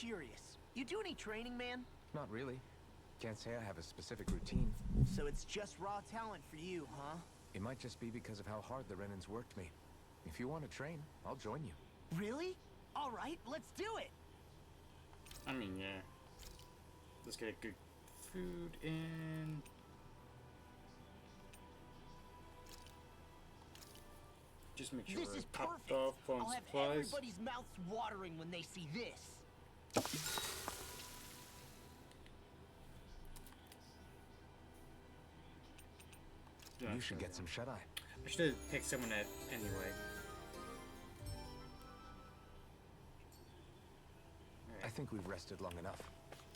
curious. You do any training, man? Not really. Can't say I have a specific routine. So it's just raw talent for you, huh? It might just be because of how hard the Renans worked me. If you want to train, I'll join you. Really? All right, let's do it. I mean, yeah. Let's get good food in. Just make sure This we're is topped perfect. off on I'll have supplies. everybody's mouths watering when they see this. You should get some shut-eye. I should have picked someone that anyway. I think we've rested long enough.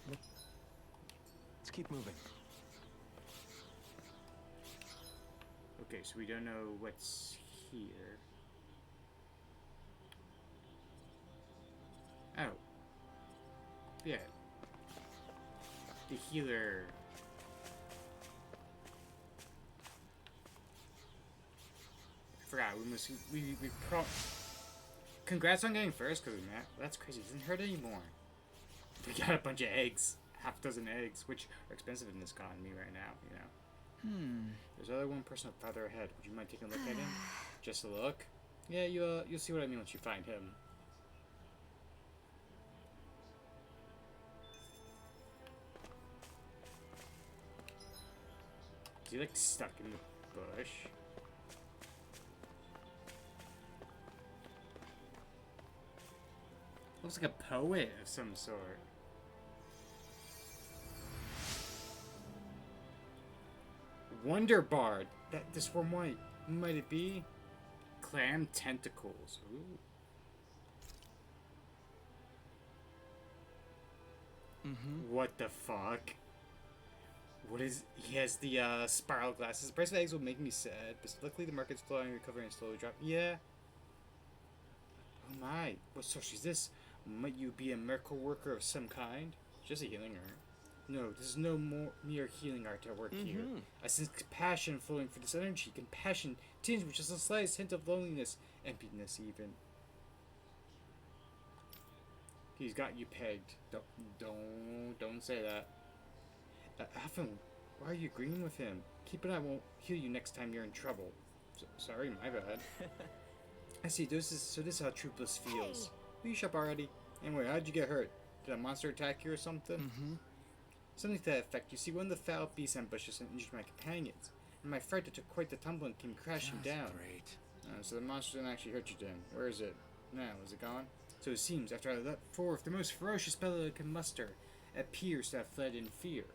Let's keep moving. Okay, so we don't know what's here. Oh. Yeah. The healer. I forgot, we congrats on getting first, because Matt. That's crazy. It doesn't hurt anymore. We got a bunch of eggs. Half a dozen eggs, which are expensive in this economy right now, you know. There's only one person farther ahead. Would you mind taking a look at him? Just a look? Yeah, you'll see what I mean once you find him. Is he like stuck in the bush? Looks like a poet of some sort. Wonder Bard. That this one might it be? Clam tentacles. Ooh. What the fuck? What is? He has the spiral glasses. The price of eggs will make me sad, but luckily the market's flowing, recovering, and slowly dropping. Yeah. Oh my! What source is this? Might you be a miracle worker of some kind? Just a healing art. No, this is no more mere healing art at work here. I sense compassion flowing for this energy. Compassion tinged with just the slightest hint of loneliness, emptiness even. He's got you pegged. Don't say that. Alphen, why are you agreeing with him? Keep it. I won't heal you next time you're in trouble. Sorry, my bad. I see. So this is how true bliss feels. Hey. Will you shut up already? Anyway, how'd you get hurt? Did a monster attack you or something? Something to that effect. You see, one of the foul beasts ambushed and injured my companions. And my fright took quite the tumble and came crashing down. Great. So the monster didn't actually hurt you, then. Where is it? Now, is it gone? So it seems, after I let forth the most ferocious bellow I can muster, it appears to have fled in fear.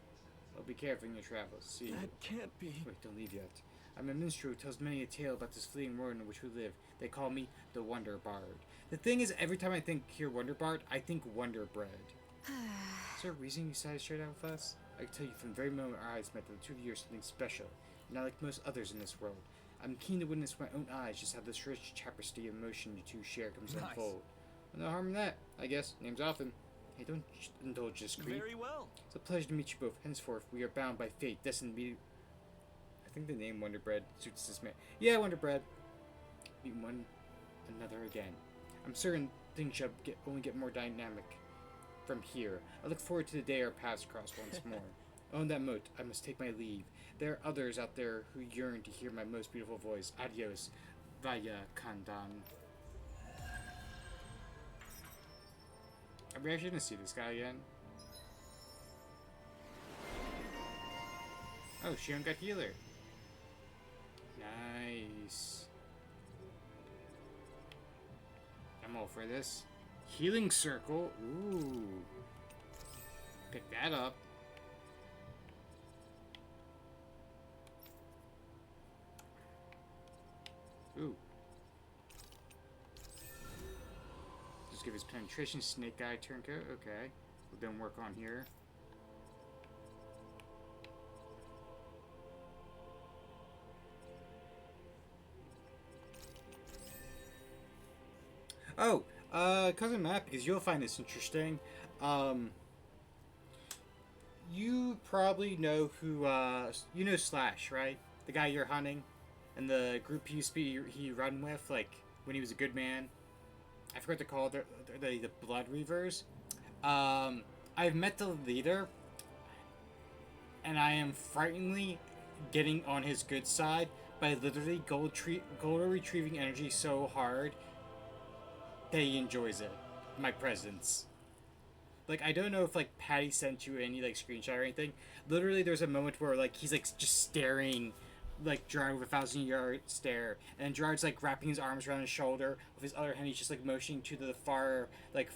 Well, be careful in your travels. See. That can't be. Wait, don't leave yet. I'm a minstrel who tells many a tale about this fleeting world in which we live. They call me the Wonder Bard. The thing is, every time I hear Wonder Bard, I think Wonder Bread. Is there a reason you decided to share that with us? I can tell you from the very moment our eyes met that the two of you are something special, not like most others in this world. I'm keen to witness with my own eyes just how this rich tapestry of emotion you two share comes to unfold. Well, no harm in that, I guess. Name's Alphen. Hey, don't indulge this creep. Very well. It's a pleasure to meet you both. Henceforth, we are bound by fate, destined to be... I think the name Wonder Bread suits this man. Yeah, Wonder Bread. Meet one another again. I'm certain things shall only get more dynamic from here. I look forward to the day our paths cross once more. On that note, I must take my leave. There are others out there who yearn to hear my most beautiful voice. Adios, Vaya Kandan. Are we actually gonna see this guy again? Oh, Shion got healer. Nice. I'm all for this. Healing circle. Ooh. Pick that up. Ooh. Just give his penetration snake guy turncoat. Okay. We'll then work on here. Oh, Cousin Matt, because you'll find this interesting. You probably know who, you know Slash, right? The guy you're hunting, and the group he run with, like, when he was a good man. I forgot to call it the Blood Reavers. I've met the leader, and I am frighteningly getting on his good side by literally gold retrieving energy so hard that he enjoys it. My presence. Like, I don't know if, like, Patty sent you any, like, screenshot or anything. Literally, there's a moment where, like, he's, like, just staring, like, Gerard with a 1,000-yard stare. And Gerard's, like, wrapping his arms around his shoulder. With his other hand, he's just, like, motioning to the far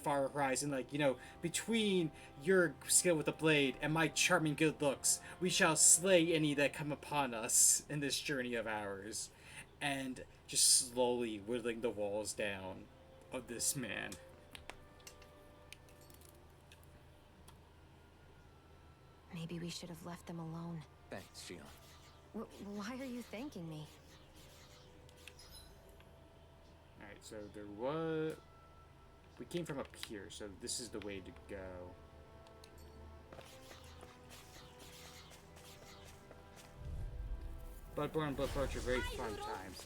horizon. Like, you know, between your skill with the blade and my charming good looks, we shall slay any that come upon us in this journey of ours. And just slowly whittling the walls down of this man. Maybe we should have left them alone. Thanks, Shion. Why are you thanking me? Alright, so there was... We came from up here, so this is the way to go. Bloodborne and Bloodborne are very fun times.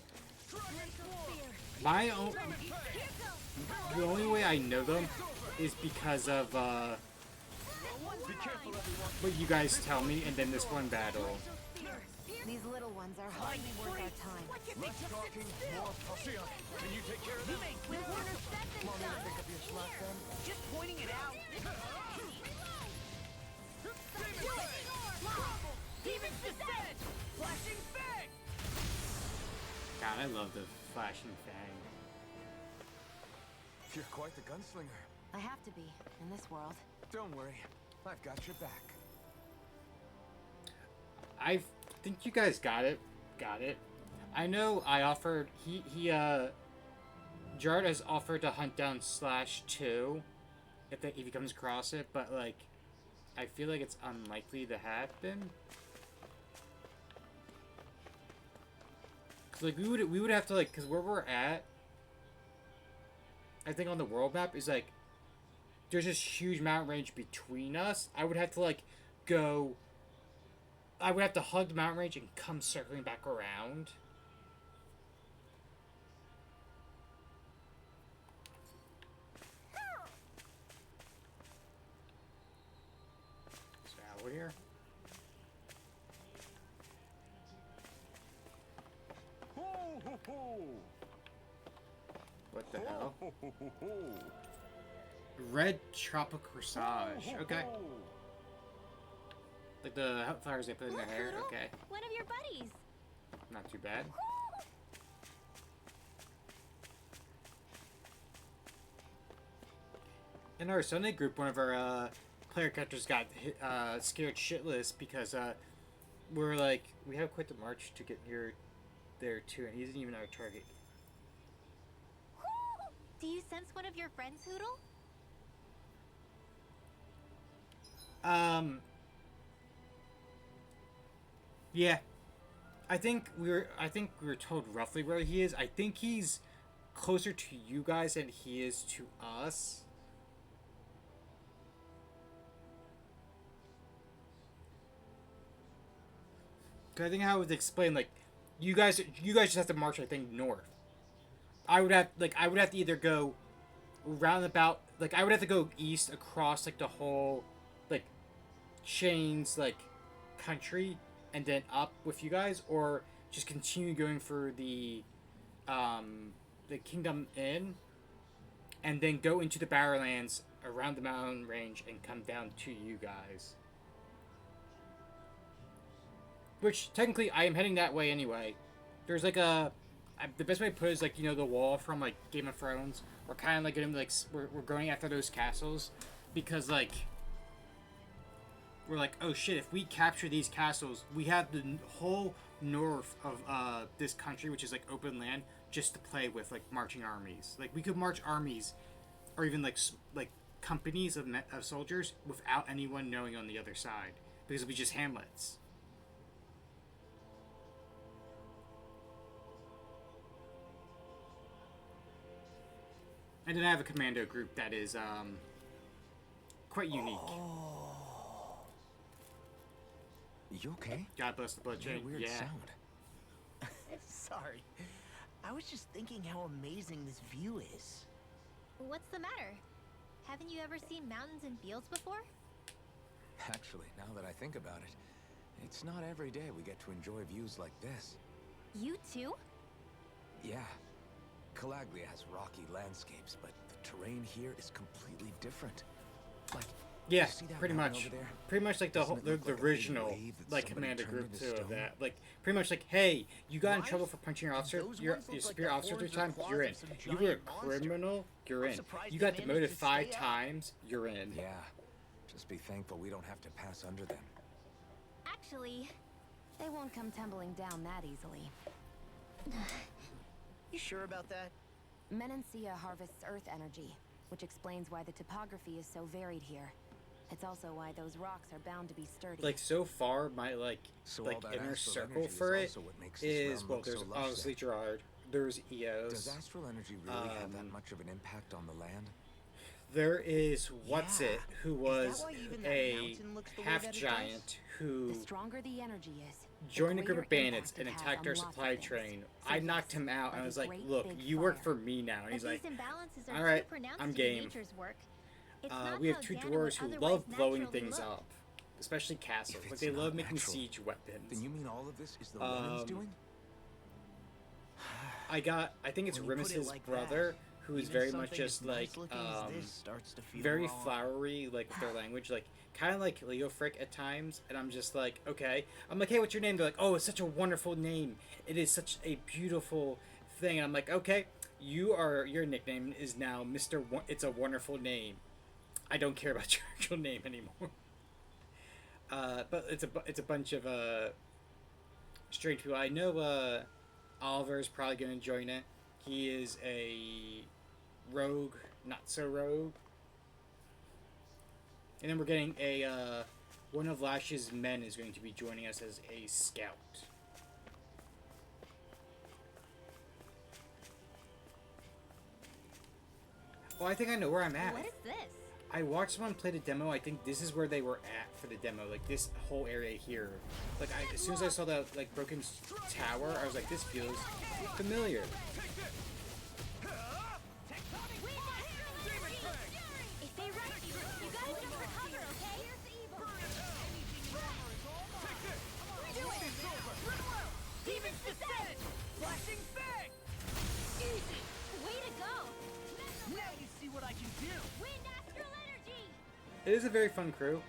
The only way I know them is because of, what you guys tell me, and then this one battle. These little ones are hardly worth our time. Less talking, more Shion, can you take care of them? Want me to pick up your slack then? Just pointing it out. Demon descent! Flashing fang! God, I love the flashing fang. You're quite the gunslinger. I have to be, in this world. Don't worry, I've got your back. I think you guys got it. I know I offered... Gerard has offered to hunt down /2 if he comes across it, but, like, I feel like it's unlikely to happen. Cause, like, we would have to, like, cause where we're at, I think on the world map is, like, there's this huge mountain range between us. I would have to, like, go... I would have to hug the mountain range and come circling back around. So out here. Ho, ho, ho. What the hell? Ho, ho, ho, ho. Red Tropic Corsage. Okay. Like the flowers they put in their hair. Okay. One of your buddies. Not too bad. In our Sunday group, one of our player characters got scared shitless because we're like, we have quite the march to get there too, and he isn't even our target. Do you sense one of your friends, Hoodle? Yeah. I think we were told roughly where he is. I think he's closer to you guys than he is to us. Cause I think how I would explain, like, you guys just have to march, I think, north. I would have to either go roundabout, like, I would have to go east across, like, the whole, like, Shane's, like, country, and then up with you guys, or just continue going for the Kingdom Inn, and then go into the Barrowlands around the mountain range and come down to you guys. Which, technically, I am heading that way anyway. There's, like, the best way to put it is, like, you know, the wall from, like, Game of Thrones. We're kind of, like, getting, like, we're going after those castles, because, like, we're like, oh shit, if we capture these castles, we have the whole north of this country, which is like open land, just to play with, like, marching armies. Like, we could march armies, or even like companies of soldiers, without anyone knowing on the other side, because it'd be just hamlets. And then I have a commando group that is quite unique. Oh. You okay? God bless the blood chain. Weird Yeah. sound. Sorry. I was just thinking how amazing this view is. What's the matter? Haven't you ever seen mountains and fields before? Actually, now that I think about it, it's not every day we get to enjoy views like this. You too? Yeah. Calaglia has rocky landscapes, but the terrain here is completely different. Like, Yeah, you see that pretty mountain much. over there? Pretty much like the Doesn't whole it the look like a big original wave that like somebody commander turned group into too of stone? that. Like pretty much like, hey, you got in Why? trouble for punching your officer, Those your ones look like superior the officer 3 horns or times, claws you're of in. some You were a giant monster. criminal, you're I'm in. surprised You they got demoted managed to 5 stay out. times, you're in. Yeah. Just be thankful we don't have to pass under them. Actually, they won't come tumbling down that easily. You sure about that? Menancia harvests earth energy, which explains why the topography is so varied here. It's also why those rocks are bound to be sturdy. Like so far, my So like all that inner astral circle energy is for it also what makes this is realm well, look there's so lush obviously then. Gerard, there's Eos. Does astral energy really have that much of an impact on the land? There is what's Yeah. it who Is that was why even that a mountain looks the way half that it giant does? who The stronger the energy is, the joined a group of greater bandits impact and it has attacked on our lots of supply things. train. So I knocked yes, him out and I like was a like, great look, big you work fire. for me now. And But he's like, these imbalances are all right, too pronounced I'm to game. nature's work. It's not we have how 2 Dana dwarves would who otherwise love blowing naturally things look. up. Especially castles. If Like it's they love not making natural, siege weapons. Then you mean all of this is the Renan's doing? I think it's When you put it Remus's like brother, that, who is even very much something just as like nice-looking as this starts to feel very wrong. flowery, like with their language, like kind of like Leo Frick at times. And I'm just like, okay. I'm like, hey, what's your name? They're like, oh, it's such a wonderful name. It is such a beautiful thing. And I'm like, okay, your nickname is now Mr. It's a wonderful name. I don't care about your actual name anymore. But it's a bunch of strange people. I know Oliver's probably gonna join it. He is a rogue, not so rogue. And then we're getting a one of Lash's men is going to be joining us as a scout. Well, I think I know where I'm at. What is this? I watched someone play the demo. I think this is where they were at for the demo. Like this whole area here. Like as soon as I saw that like broken tower, I was like, this feels familiar. If they rush you, you gotta jump for cover, okay? Demons descend! Flashing fang! Easy! Way to go! Now you see what I can do! Wind astral energy! It is a very fun crew.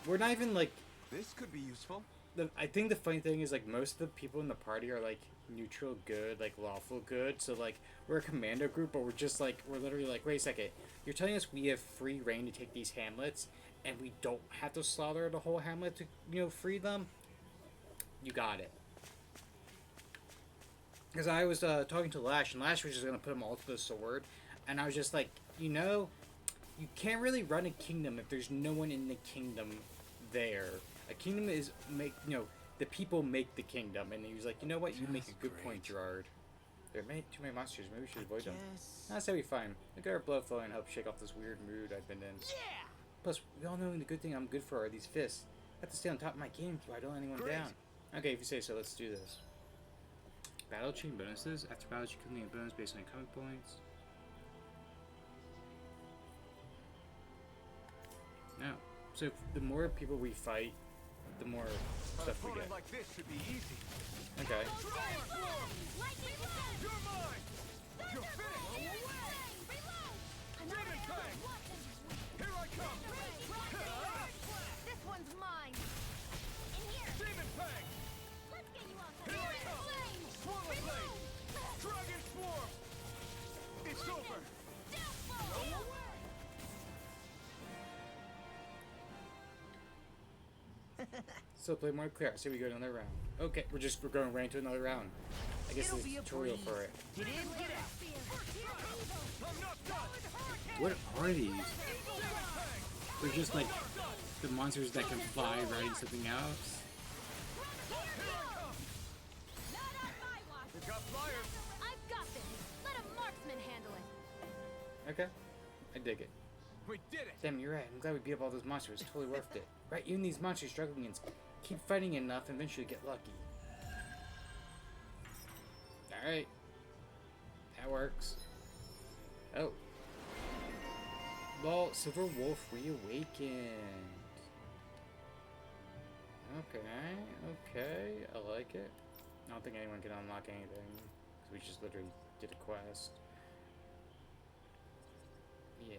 We're not even like This could be useful. I think the funny thing is like most of the people in the party are like neutral good, like lawful good. So like we're a commando group, but we're literally like, wait a second, you're telling us we have free reign to take these hamlets, and we don't have to slaughter the whole hamlet to free them? You got it. Because I was talking to Lash, and Lash was just gonna put them all to the sword, and I was just like, you can't really run a kingdom if there's no one in the kingdom there. A kingdom is the people make the kingdom, and he was like, you know what, you make a good point, Gerard. There are too many monsters, maybe we should avoid them. That's how we fine. Look at our blood flowing and help shake off this weird mood I've been in. Yeah! Plus, we all know the good thing I'm good for are these fists. I have to stay on top of my game so I don't let anyone Great. down. Okay, if you say so, let's do this. Battle chain bonuses. After battle, you can gain a bonus based on your comic points. No. So the more people we fight, the more An stuff we opponent get. like this should be easy. Okay. You're mine! You're finished! Demon Fang! Here I come! This one's mine! In here! Demon Fang! Let's get you off Here I come! Swallow Blade! Dragon Swarm! It's over! So play more clear. So we go to another round. Okay, we're going right into another round. I guess It'll there's be a a tutorial breeze. for it. Get in, get out! I'm not done! What are these? They're just like the monsters that can fly riding something else. We've got flyers! I've got this! Let a marksman handle it! Okay, I dig it. We did it! Damn, you're right. I'm glad we beat up all those monsters. It's totally worth it. Right, even these monsters struggling against, keep fighting enough and eventually get lucky. Alright. That works. Oh. Lol, Silver Wolf reawakened. Okay, I like it. I don't think anyone can unlock anything, because we just literally did a quest. Yeah.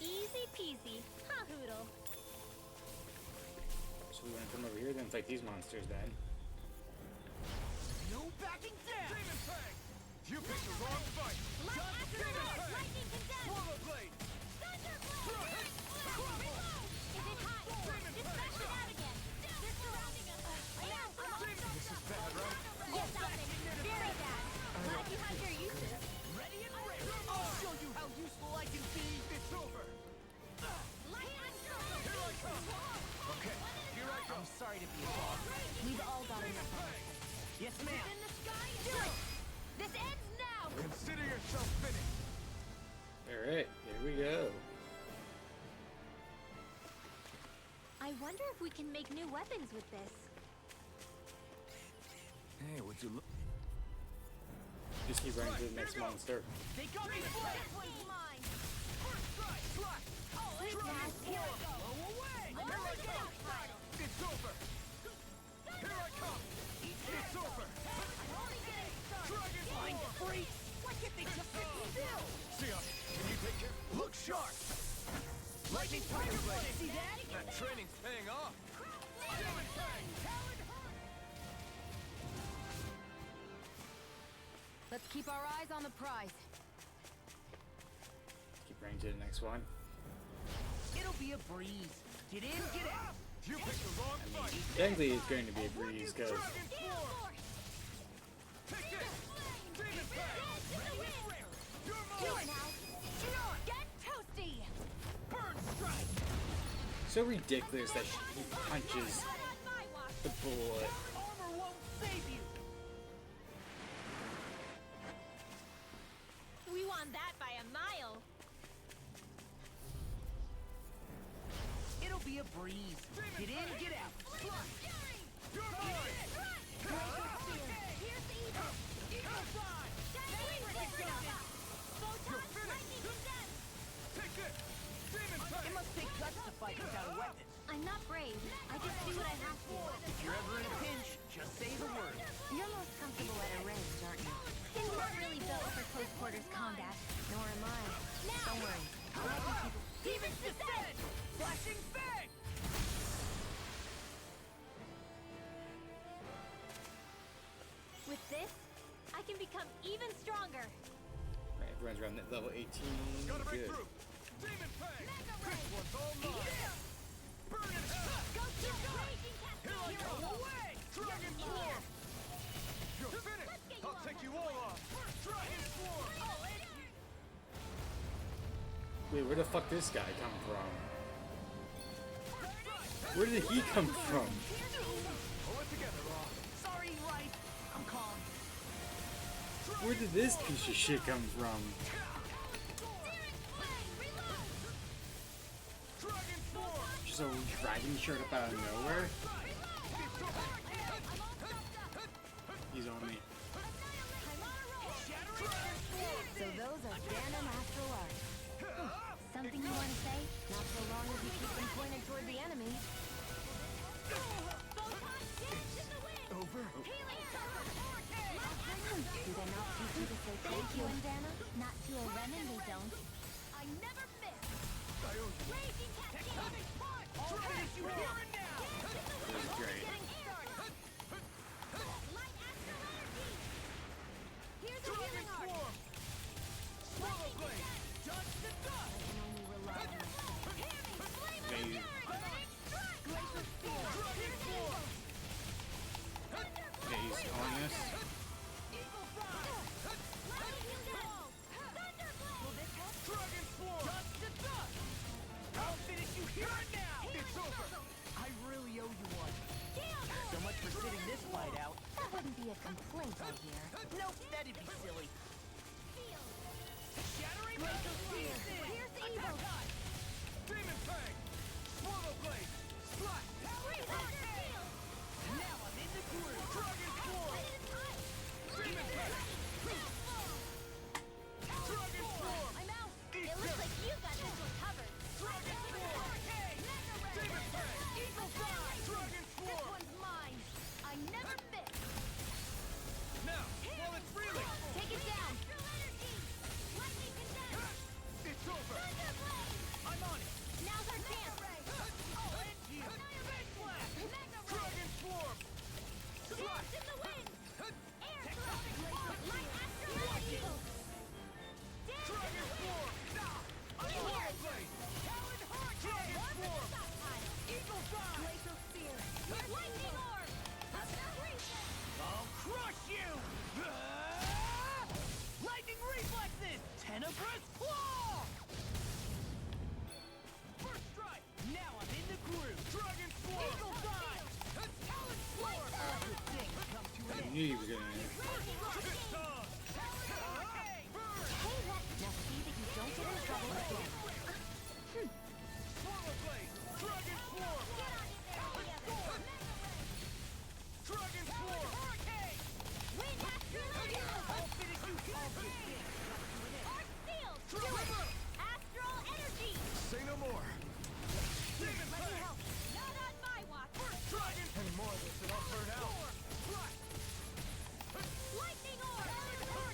Easy peasy, huh, Hoodle? So we want to come over here, then fight these monsters then. No backing down! Demon Fang! You picked the wrong fight! Light Asteroid! Lightning Condemned! Swallow Blade! Thunderblade! Reload! Is it high? Dispatch it out again! They're surrounding us! This is bad, right? Yes, Alvin! Very bad! Glad you had your uses. Ready and ready! I'll show you how useful I can be! It's over! Light Asteroid! Here I come! Okay, here I go! I'm sorry to be a dog. We've all got enough on our plates. Yes, ma'am. In the sky! Do it! This ends now! Consider yourself finished! Alright, here we go. I wonder if we can make new weapons with this. Hey, would you look? Just keep running to the next monster. They got me This flat! one's mine! First strike! Slash! Oh, it's Dragon here Form! we go! Blow away! Here I go! It's over! Here I come! It's over! I'm only getting started! Dragon Blind Form! freaks! Why can't they just sit still? Sion, can you take care? Look sharp! Lightning Tiger Blade! See that? That training's paying off! Demon Fang! Let's keep our eyes on the prize. Keep running to the next one. It'll be a breeze. Get in, get out. You picked the wrong fight! Technically, it's going to be a breeze, because Dragon Form! Take this! Demon Fang! You're Do mine! it now! Get toasty! Bird strike. so ridiculous that he punches Not on my watch! the bullet. Armor won't save you. We won that by a mile! It'll be a breeze. Get in, get out. You're mine! Here's the evil! Take this! Demon It Fang! must take guts to fight without a weapon. I'm not brave. I just do what I have to. If you're ever in a pinch, just say the word. You're most comfortable at a range, aren't you? I'm not really built for close quarters combat. Nor am I. Don't worry. I can keep it. Demon's descent! Flashing fang! With this, I can become even stronger. Right, everyone's around that level 18. Gotta break Good. through! Demon Fang! This one's all mine! Burn in hell! Go to raging Here I cascade! come! Away! Dragon Form! You're finished! Let's get you I'll on take one. you all off! Dragon Form! Wait, where the fuck this guy come from? Where did he come from? Pull it together, Law! Sorry, right. I'm calm. Where did this piece of shit come from? Dragon Form! Just a dragon shirt up out of nowhere? He's on me. So those are Dan and Astral Art. Something you want to say? Not so long as you keep them pointed toward the enemy. Over. Do they not teach you to say thank you, Andana? Not to a Renan, they don't. I never miss. I owe you! Raging cascade! All finish you here and now. This is great. Light astral energy! Here's a Dragon healing art! Form! Swallow Blade! Just the dust. I can only rely on myself. They, Glacial spear! Dragon Form! he's on this. Eagle frost! Lightning wall! Thunderblade! Dragon Form! Just the dust. I'll finish you here and now. It's over! I really owe you one. So much for sitting this fight out. That wouldn't be a complaint, I hear. Nope, that'd be silly. Shattering Glacial spear! pieces. Here's the evil! Demon Fang! Swallow Blade! Slash! Now I'm in the groove. Dragon Form! Demon Fang! knew he was gonna. Now see that you don't get in trouble again. Swallow blade! Dragon swarm! Dragon swarm! Wind astral! I'll finish you off with this. Arc sealed! Do it! Astral energy! Say no more! Demon Let me Blade! help. Not on my watch! Dragon! Any more of this and I'll burn out! Lightning orb!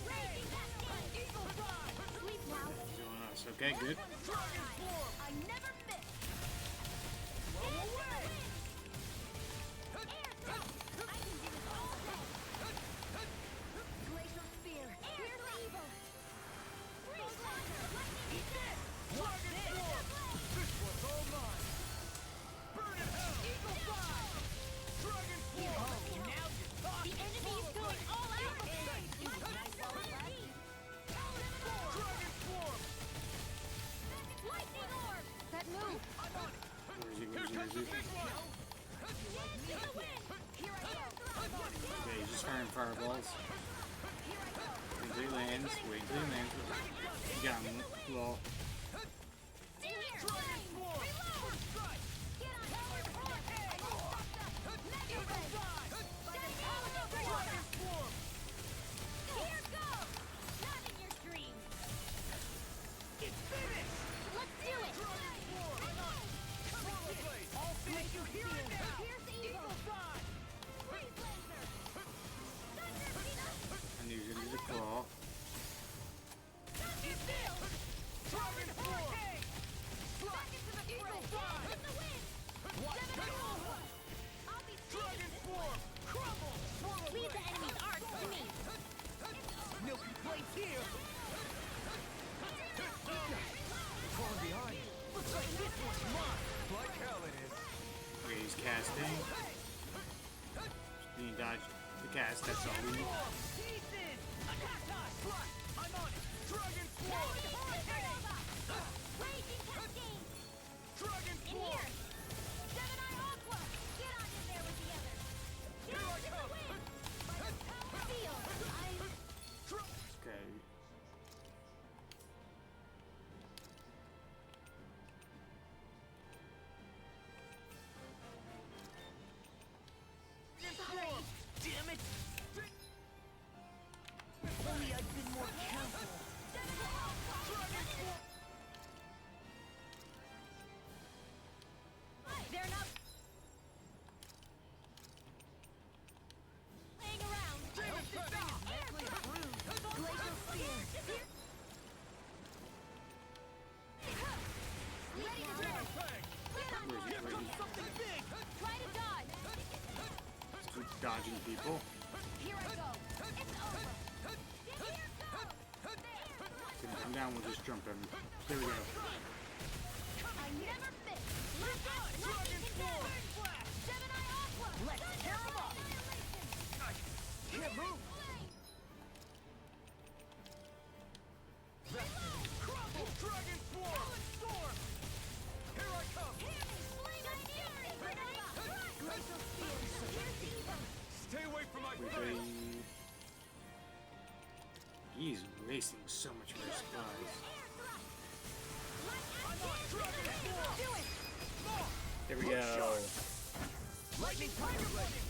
Raging cascade! Eagle fly! Sleep now! He's on us. Okay, good. Dragon swarm! I never miss! Blow away! Air throw! I can do this all day! Glacial spear. Air evil! Freeze laser! Lightning descent! Dragon swarm! This one's all mine! Burn in hell! Eagle fly! Dragon swarm! Oh, now you're The talking. enemy is going all out! Dragon swarm! Lightning orb! That move. Where is he? Where Here is he? Where comes is the he? big one! Dance to the wind! Here I go! Okay, he's just firing fireballs. Wait until he lands. Wait until he lands. You got him. Well, Stay here! Dragon swarm! Reload! Get on power point! Mega ray! Dragon swarm! Here goes! Not in your dreams! It's finished. Let's do it! Swallow blade! I'll finish you here and now. Here's evil! Fly! Freeze laser! Thunder peanut! I knew he was gonna do the claw. Thunder field! Dragon swarm! Back into the fray! Dance in the wind! Seven Alpha! I'll be Dragon swarm! Crumble! Swallow Leave the blade! enemy's arc to me! Milky plates here. Falling behind! Looks like this one's mine. Like hell it is! Okay, he's casting. Just need to dodge the cast. That's all we need. Pieces. Attack us. I'm on it. Dragon swarm! Raging cascade! Dragon In swarm! here! Seven Eye Aqua! Get on in there with the others! Here I Dance in the come! wind! Power field! Okay. Sorry! Damn it. If only I'd been more careful. Seven Eye Aqua! They're not playing around! Air Glacial spear! Ready to burn! Get on Where is he? board! Where is he? Something big. Try to dodge! Just keep dodging people. Here I go! It's over! Here goes! He's gonna come down. We'll just jump him. There we go. I never miss! Lightning condemn! Seven Eye Aqua! Let's tear 'em up. Can't move! Crumble! Dragon swarm! Storm! Here I come! Glacial spear! Here's evil! Stay away from my Wait, blade! wait. He's wasting so much of his supplies. Do it! There we go. Lightning tiger blade.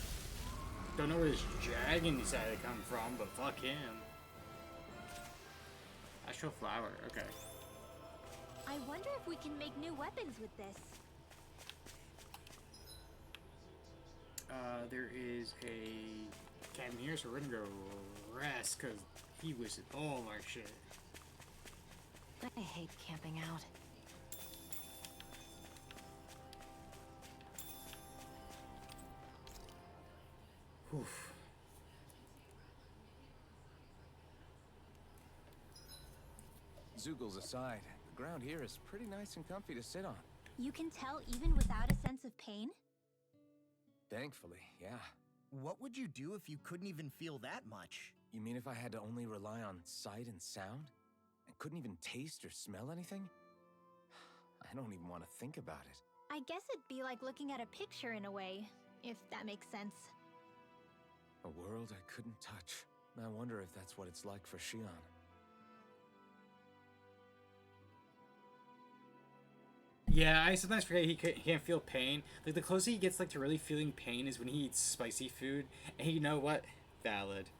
Don't know where this dragon decided to come from, but fuck him. Astral flower. Okay. I wonder if we can make new weapons with this. There is a cabin here, so we're gonna go rest because he wasted all of our shit. I hate camping out. Oof. Zoogles aside, the ground here is pretty nice and comfy to sit on. You can tell even without a sense of pain? Thankfully, yeah. What would you do if you couldn't even feel that much? You mean if I had to only rely on sight and sound? And couldn't even taste or smell anything? I don't even want to think about it. I guess it'd be like looking at a picture in a way, if that makes sense. A world I couldn't touch. I wonder if that's what it's like for Shion. Yeah, I sometimes forget he can't feel pain. Like, the closer he gets, like, to really feeling pain is when he eats spicy food. And you know what? Valid.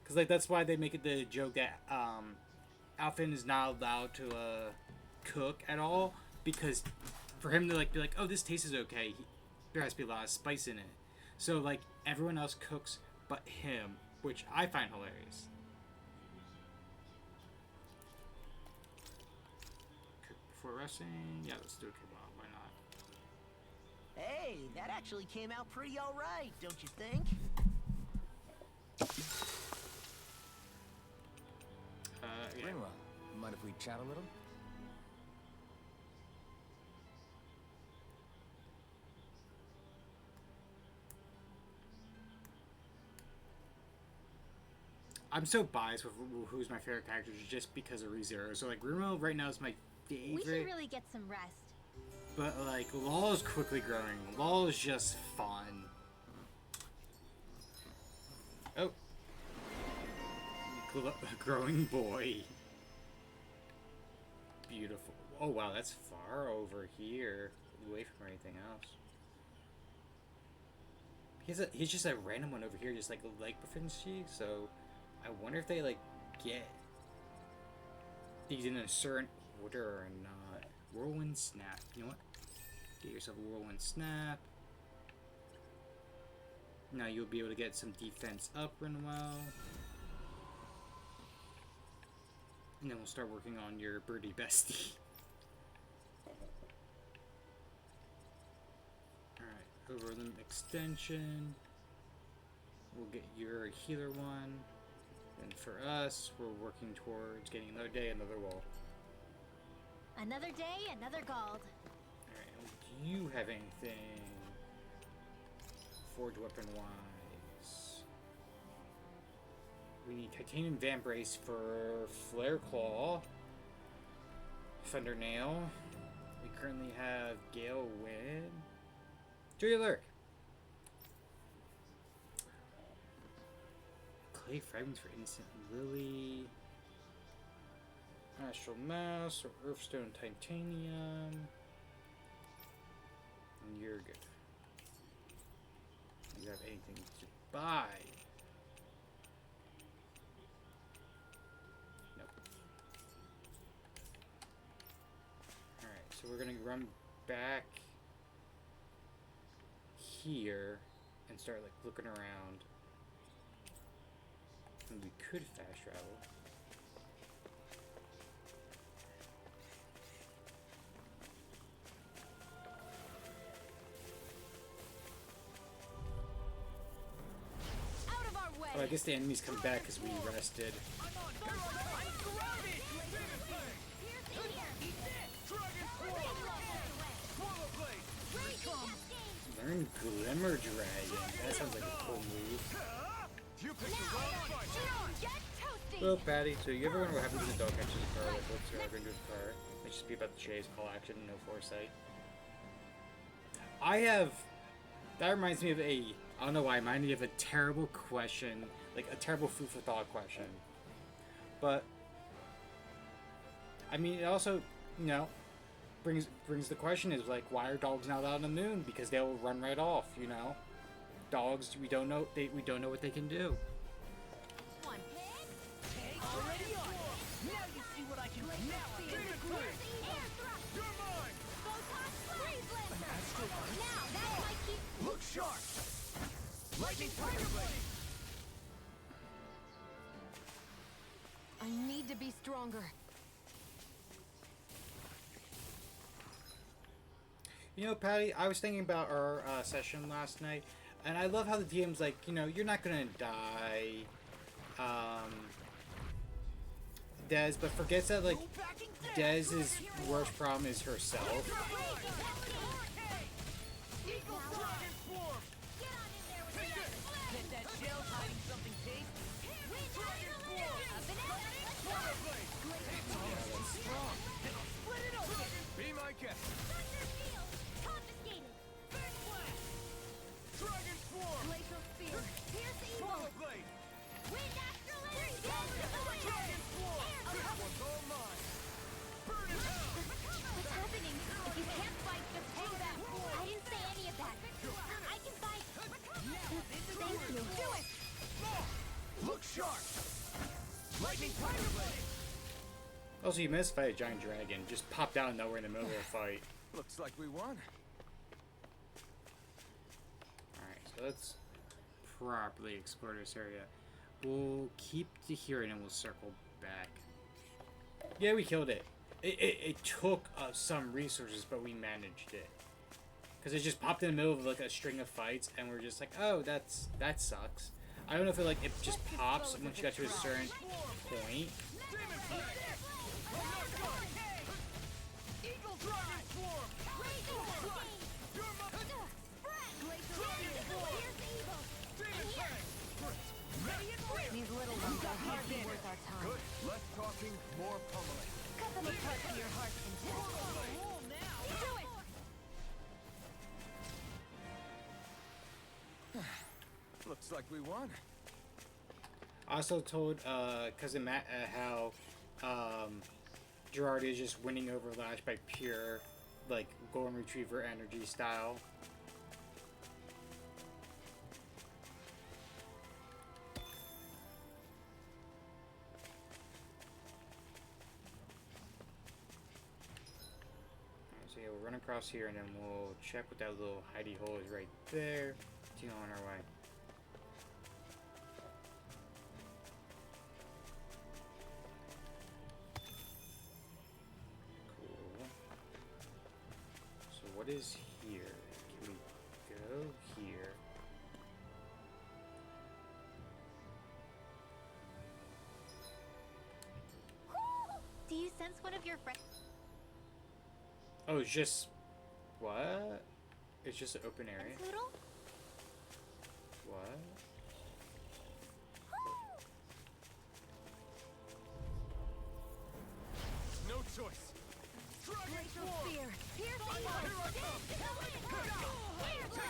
Because, like, that's why they make it the joke that, Alphen is not allowed to, cook at all. Because for him to, like, be like, oh, this tastes okay, there has to be a lot of spice in it. So, like, everyone else cooks but him, which I find hilarious. Before resting, yeah, let's do a kebab. Why not? Hey, that actually came out pretty alright, don't you think? Yeah. Ringwell, mind if we chat a little? I'm so biased with who's my favorite character just because of ReZero. So, like, Rimmo right now is my favorite. We should really get some rest. But, like, Law is quickly growing. Law is just fun. Oh. Growing boy. Beautiful. Oh, wow, that's far over here. Away from anything else. He's just a random one over here, just like a leg proficiency, so I wonder if they, like, get these in a certain order or not. Whirlwind Snap. You know what? Get yourself a Whirlwind Snap. Now you'll be able to get some defense up and well. And then we'll start working on your birdie bestie. Alright, overlimb extension. We'll get your healer one. And for us, we're working towards getting another day, another wall. Another day, another gold. Alright, do you have anything forged weapon wise? We need titanium vambrace for Flare Claw, Thunder Nail. We currently have Gale Wind, Joy Lurk, Clay Fragments for Innocent Lily, Astral Mass or Earthstone Titanium, and you're good. Do you have anything to buy? So we're gonna run back here and start, like, looking around. And we could fast travel. Out of our way. Oh, I guess the enemies come back because we rested. Learn Glimmer Dragon. That sounds like a cool move. Well, Patty, so you ever wonder what happens when the dog catches a car? Like, what's your going to do with the car? It just be about the chase, call action, no foresight. That reminds me of I don't know why, it reminded me of a terrible question, like a terrible food for thought question. But, I mean, it also, you know, brings the question is, like, why are dogs not allowed on the moon? Because they'll run right off, you know. Dogs, we don't know what they can do. One hit. Already on. Now you see what I can do. Now I can Air thrust. You're mine! Photon freeze blister. Now that might keep. Look sharp! Lightning Tiger Blade! I need to be stronger. You know, Patty, I was thinking about our session last night, and I love how the DM's like, you know, you're not gonna die, Dez, but forgets that, like, Dez's worst problem is herself. Eagle Dragon Form! Get on in there with Take that. this! Bet that shell's hiding something tasty. Dragon Form! Water Blade! Strong. Then I'll split it open. Be my guest! Thunder field. Confiscated. Dragon Form! Glacial sphere. Pierce evil. Lightning Tiger Blade! Also, you missed fight a giant dragon. Just popped out of nowhere in the middle of a fight. Looks like we won. Alright, so let's properly explore this area. We'll keep to here and then we'll circle back. Yeah, we killed it. It took some resources, but we managed it. Because it just popped in the middle of like a string of fights, and we're just like, oh, that sucks. I don't know if it just pops once you get to a certain point. Eagle Dragon Swarm! These little ones are hardly worth our time. Good. Less talking, more pummeling. Cut them apart to your heart's content. Do it! Looks like we won. I also told cousin Matt how Gerard is just winning over Lash by pure like golden retriever energy style. So yeah, we'll run across here and then we'll check what that little hidey hole is right there. Continue on our way. Cool. So what is here? Can we go here? Do you sense one of your friends? Oh, it's just... What? It's just an open area? Poodle? What? No choice! Dragon Glacial Swarm! spear. Pierce Here evil. I come! Take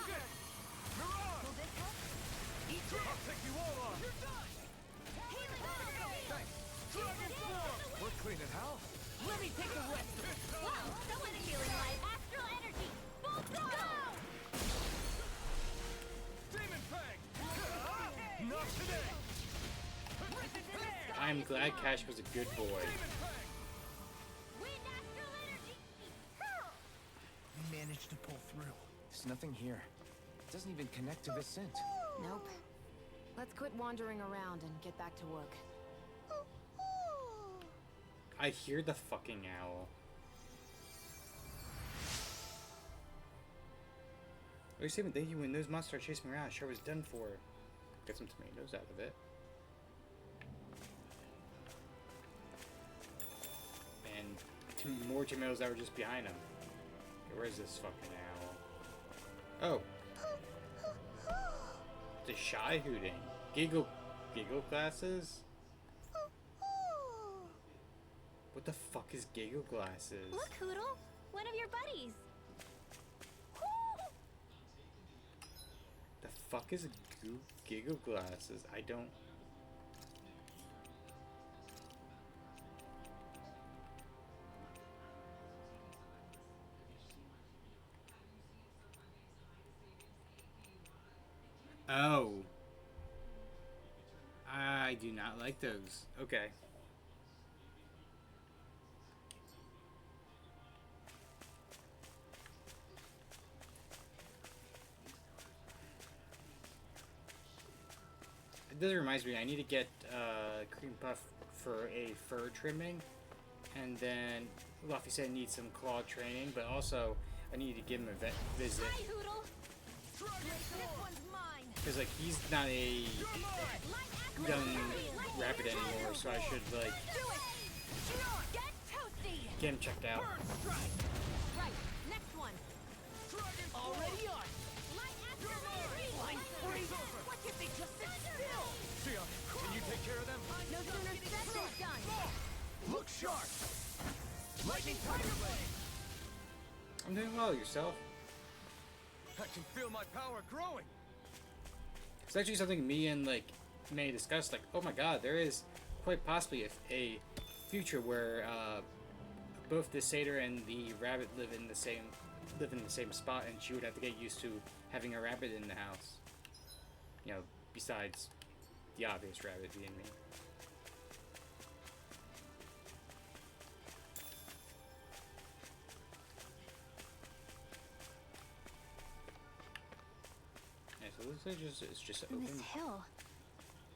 this! Mirage! Will this help? I'll take you all on! You're done! Thanks! Dragon Swarm! We're clean at house. Let me take a rest! Wow, someone feeling like astral energy. Full throttle! Demon Fang! Not today! I'm glad Cash was a good boy. Demon Fang! Wind astral energy! We managed to pull through. There's nothing here. It doesn't even connect to Vicent. Nope. Let's quit wandering around and get back to work. I hear the fucking owl. I was even thinking when those monsters are chasing me around, I sure was done for. Get some tomatoes out of it. And more tomatoes that were just behind him. Okay, where's this fucking owl? Oh. The shy hooting. Giggle glasses? What the fuck is giggle glasses? Look, Hoodle! One of your buddies! The fuck is giggle glasses? I don't... Oh. I do not like those. Okay. This reminds me, I need to get Cream Puff for a fur trimming, and then Luffy said I need some claw training, but also I need to give him a vet visit, Hi, Hoodle! This one's mine. because like he's not a young rabbit anymore, so I should like Do it. Get toasty. get him checked out. Right. Next one. Already on! Light astral energy! What if they just sit still? Sia, can you take care of them? No sooner said than done. Look sharp! Lightning Tiger Blade! I'm doing well. Yourself? I can feel my power growing! It's actually something me and like May discussed. Like, oh my god, there is quite possibly a future where both the satyr and the rabbit live in the same spot, and she would have to get used to having a rabbit in the house. You know, besides the obvious rabbit being me. looks like it's just And open. this hill.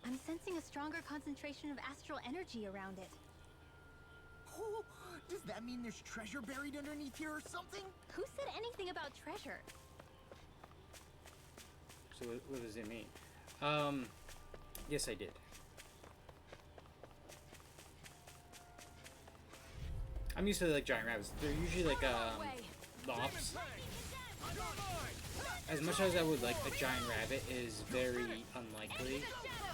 I'm sensing a stronger concentration of astral energy around it. Oh, does that mean there's treasure buried underneath here or something? Who said anything about treasure? So what does it mean? Yes, I did. I'm used to like giant rabbits. They're usually like lofts. As much as I would like, a giant rabbit is very unlikely,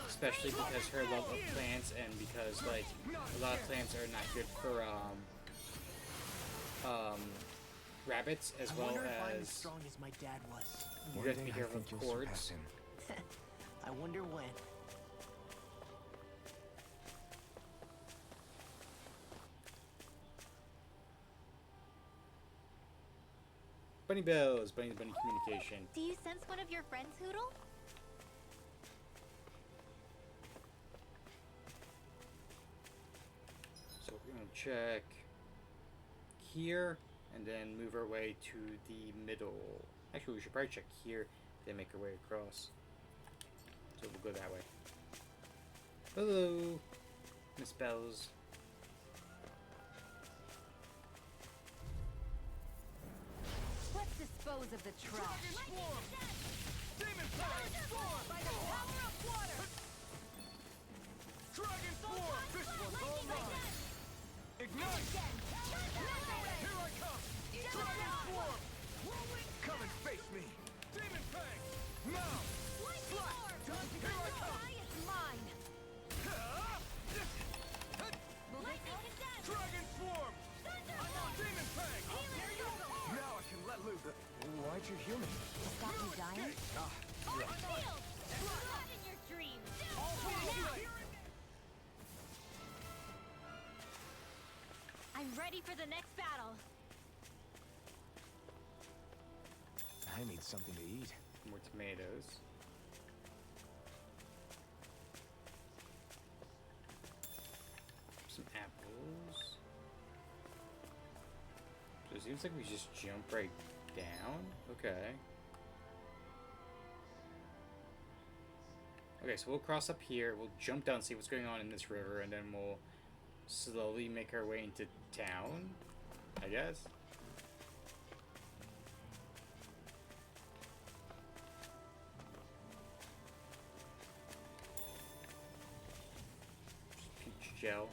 especially because her love of plants and because like a lot of plants are not good for rabbits, as well wonder if I'm as as strong as my dad was. you One have to day be I careful think of you'll cords. surpass him. I wonder when. Bunny bells, bunny communication. Do you sense one of your friends, Hoodle? So we're gonna check here and then move our way to the middle. Actually, we should probably check here, then make our way across. So we'll go that way. Hello, Miss Bells. Let's dispose of the trash. Demon Plague! Storm! By the power of water! Dragon Swarm! This one's all mine! Ignite! Here I come! Dragon Swarm! Come and face me! Demon Plague! Now! Here I come! It's mine. Dragon Swarm! Demon Plague! Now I can let loose. Why'd you heal me? Stop you dying? In your dreams! I'm ready for the next battle. I need something to eat. More tomatoes. Some apples. So it seems like we just jump right down. Okay. Okay, so we'll cross up here. We'll jump down, see what's going on in this river, and then we'll slowly make our way into town, I guess. Peach gel.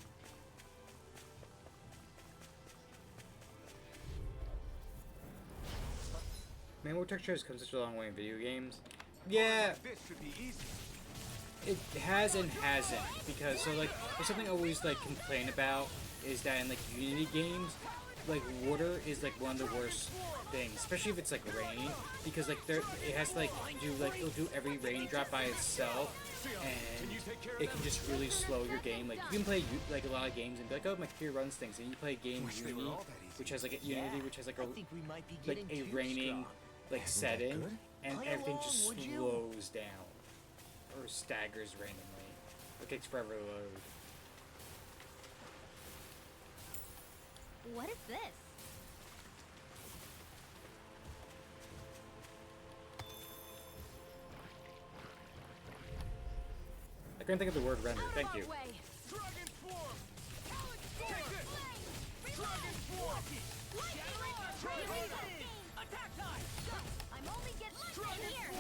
Man, war texture has come such a long way in video games. Yeah, This should be easy. it has and hasn't, because so like there's something I always like complain about is that in like Unity games, like water is like one of the worst things, especially if it's like rain, because like there it has to like do like it'll do every raindrop by itself, and it can just really slow your game. Like you can play like a lot of games and be like, oh, my computer runs things, and you play a game Wish they were Unity, all that easy. which has like a Unity, which has like I think we might be getting a too raining strong. like Isn't that setting, good? and Play everything along, just would you? slows down or staggers randomly. It takes forever to load. What is this? I couldn't think of the word render. Thank you. Dragon Swarm! Take this! Dragon Swarm! Attack time! I'm only getting in here!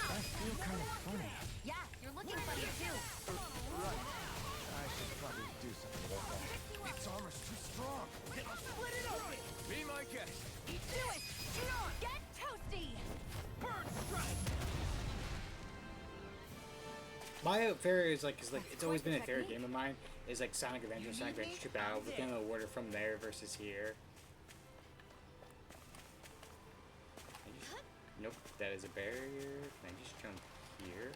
I feel kind of funny. Yeah, you're looking funny too. I should probably do something about that. Its armor's too strong! Split it open! Be my guest! Do it! Get toasty! Bird strike! My favorite is like, it's always been a favorite game of mine. Is like Sonic Adventure, Sonic Adventure 2 Battle, but getting the water from there versus here. Nope, that is a barrier. Can I just jump here?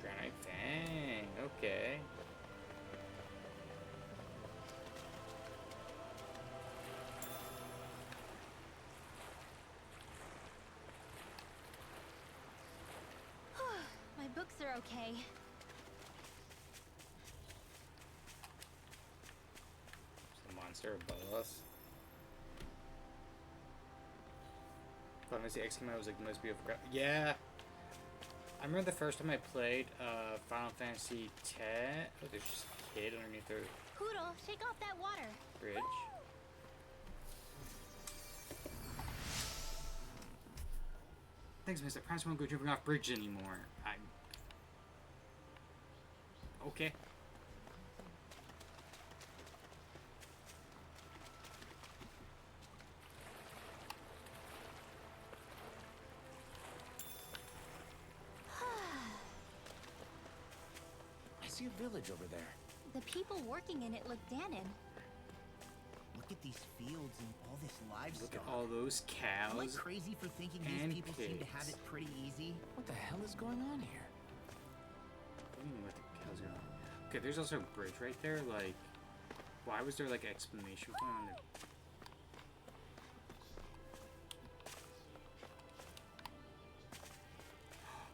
Granite Fang, okay. My books are okay. They're above us. Final Fantasy X came out, was like the most beautiful crap. Yeah. I remember the first time I played Final Fantasy X. Oh, there's just a kid underneath the Poodle, shake off that water. bridge. Thanks, miss. I promise I won't go jumping off bridge anymore. I'm... Okay. I see a village over there. The people working in it look Danon. Look at these fields and all this livestock. Look at all those Am I cows. crazy for thinking and these people seem to have pigs. it pretty easy? What the hell is going on here? I don't know what the cows are on. Okay, there's also a bridge right there. Like, why was there like an exclamation point on it?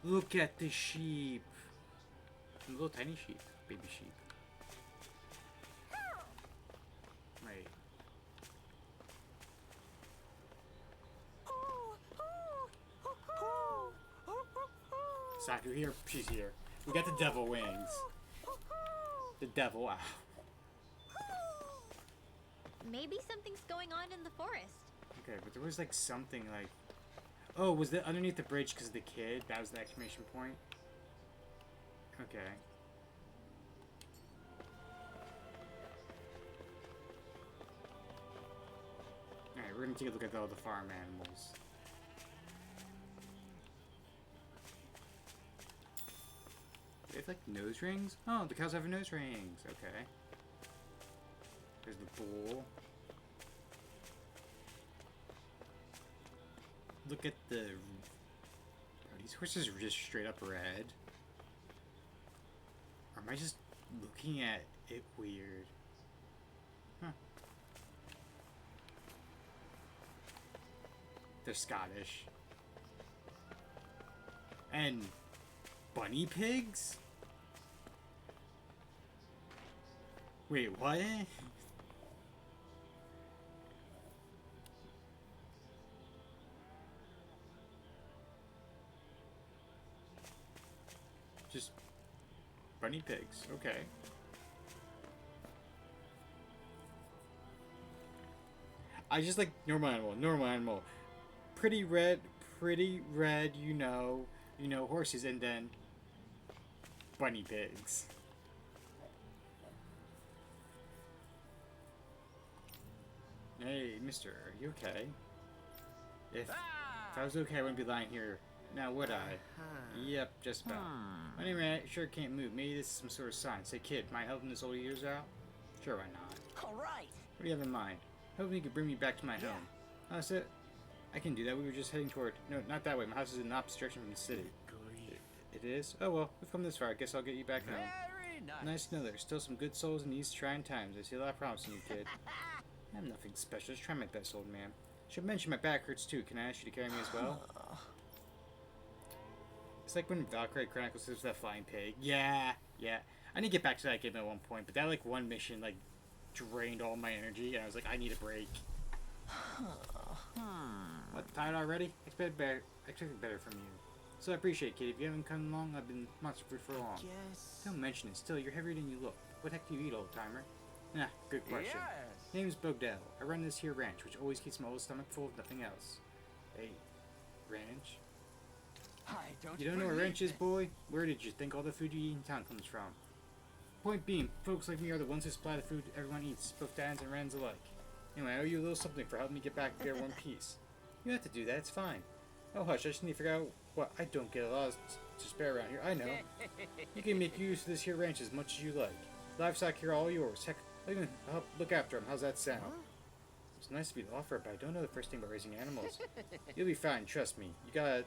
Look at the sheep. Little tiny sheep. Baby sheep. Wait. Saku here. She's here. We got the devil wings. The devil. Wow. Maybe something's going on in the forest. Okay, but there was like something like. Oh, was it underneath the bridge because of the kid? That was the exclamation point? Okay. Alright, we're gonna take a look at all the farm animals. They have like nose rings? Oh, the cows have nose rings. Okay. There's the bull. Look at the... Are these horses just straight up red? Or am I just looking at it weird? Huh. They're Scottish. And bunny pigs? Wait, what? Just bunny pigs, okay. I just like normal animal, normal animal. Pretty red, you know, horses, and then bunny pigs. Hey, mister, are you okay? If I was okay, I wouldn't be lying here now, would I? Yep, just about. Anyway, I sure can't move. Maybe this is some sort of sign. Say, kid, mind helping this old ears out? Sure, why not? All right. What do you have in mind? Hoping you could bring me back to my home. Oh, that's it? I can do that. We were just heading toward... No, not that way. My house is in the opposite direction from the city. It is? Oh, well, we've come this far. I guess I'll get you back home. Very nice. Nice to know there's still some good souls in these trying times. I see a lot of promise in you, kid. I'm nothing special. Just try my best, old man. Should mention my back hurts, too. Can I ask you to carry me as well? It's like when Valkyrie Chronicles was that flying pig. Yeah. I need to get back to that game at one point, but that, like, one mission, like, drained all my energy, and I was like, I need a break. What, tired already? Expected better from you. So I appreciate it, kid. If you haven't come along, I've been monster food for long. Guess. Don't mention it. Still, you're heavier than you look. What the heck do you eat, old-timer? Nah, good question. Yes. Name's Bogdell. I run this here ranch, which always keeps my old stomach full of nothing else. Hey, ranch? You don't know what ranch is, boy? Where did you think all the food you eat in town comes from? Point being, folks like me are the ones who supply the food everyone eats, both Dans and Rans alike. Anyway, I owe you a little something for helping me get back there in one piece. You don't have to do that, it's fine. Oh hush, I just need to figure out what I don't get a lot to spare around here. I know. You can make use of this here ranch as much as you like. Livestock here are all yours. Heck, I'll even help look after them. How's that sound? It's nice to be offered, but I don't know the first thing about raising animals. You'll be fine, trust me. You got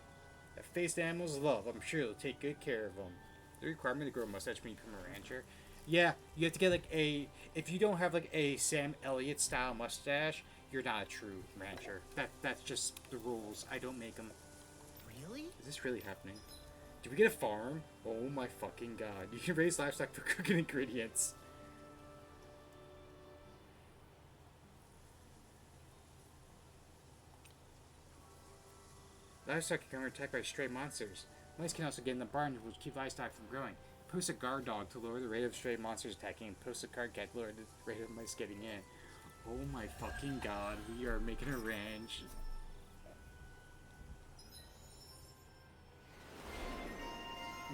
a face the animals love. I'm sure you'll take good care of them. The requirement to grow a mustache when you become a rancher? Yeah, you have to get like a... If you don't have like a Sam Elliott style mustache, you're not a true rancher. That's just the rules. I don't make them. Really? Is this really happening? Did we get a farm? Oh my fucking god. You can raise livestock for cooking ingredients. Livestock can come attacked by stray monsters. Mice can also get in the barn, which keep livestock from growing. Post a guard dog to lower the rate of stray monsters attacking. Post a card cat to lower the rate of mice getting in. Oh my fucking god, we are making a ranch.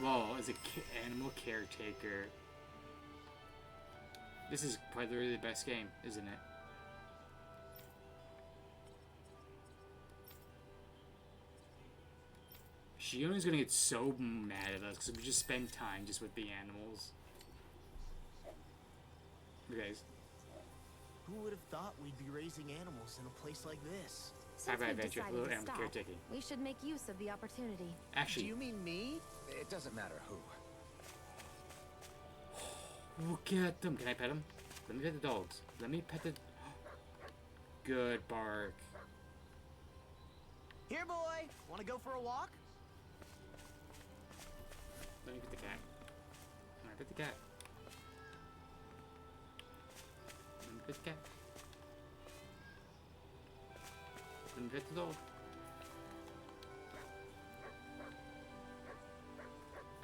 Lol, as a animal caretaker. This is probably the best game, isn't it? Shiona's gonna get so mad at us because we just spend time just with the animals. Okay. Who would have thought we'd be raising animals in a place like this? Since Bye-bye, we've adventure. decided Little to animal stop, caretaking. we should make use of the opportunity. Do Actually, you mean me? It doesn't matter who. look at them. Can I pet them? Let me pet the dogs. Let me pet the... Good bark. Here, boy. Want to go for a walk? Let me pet the cat. Can I pet the cat? Let me pet the cat. Let me pet the dog.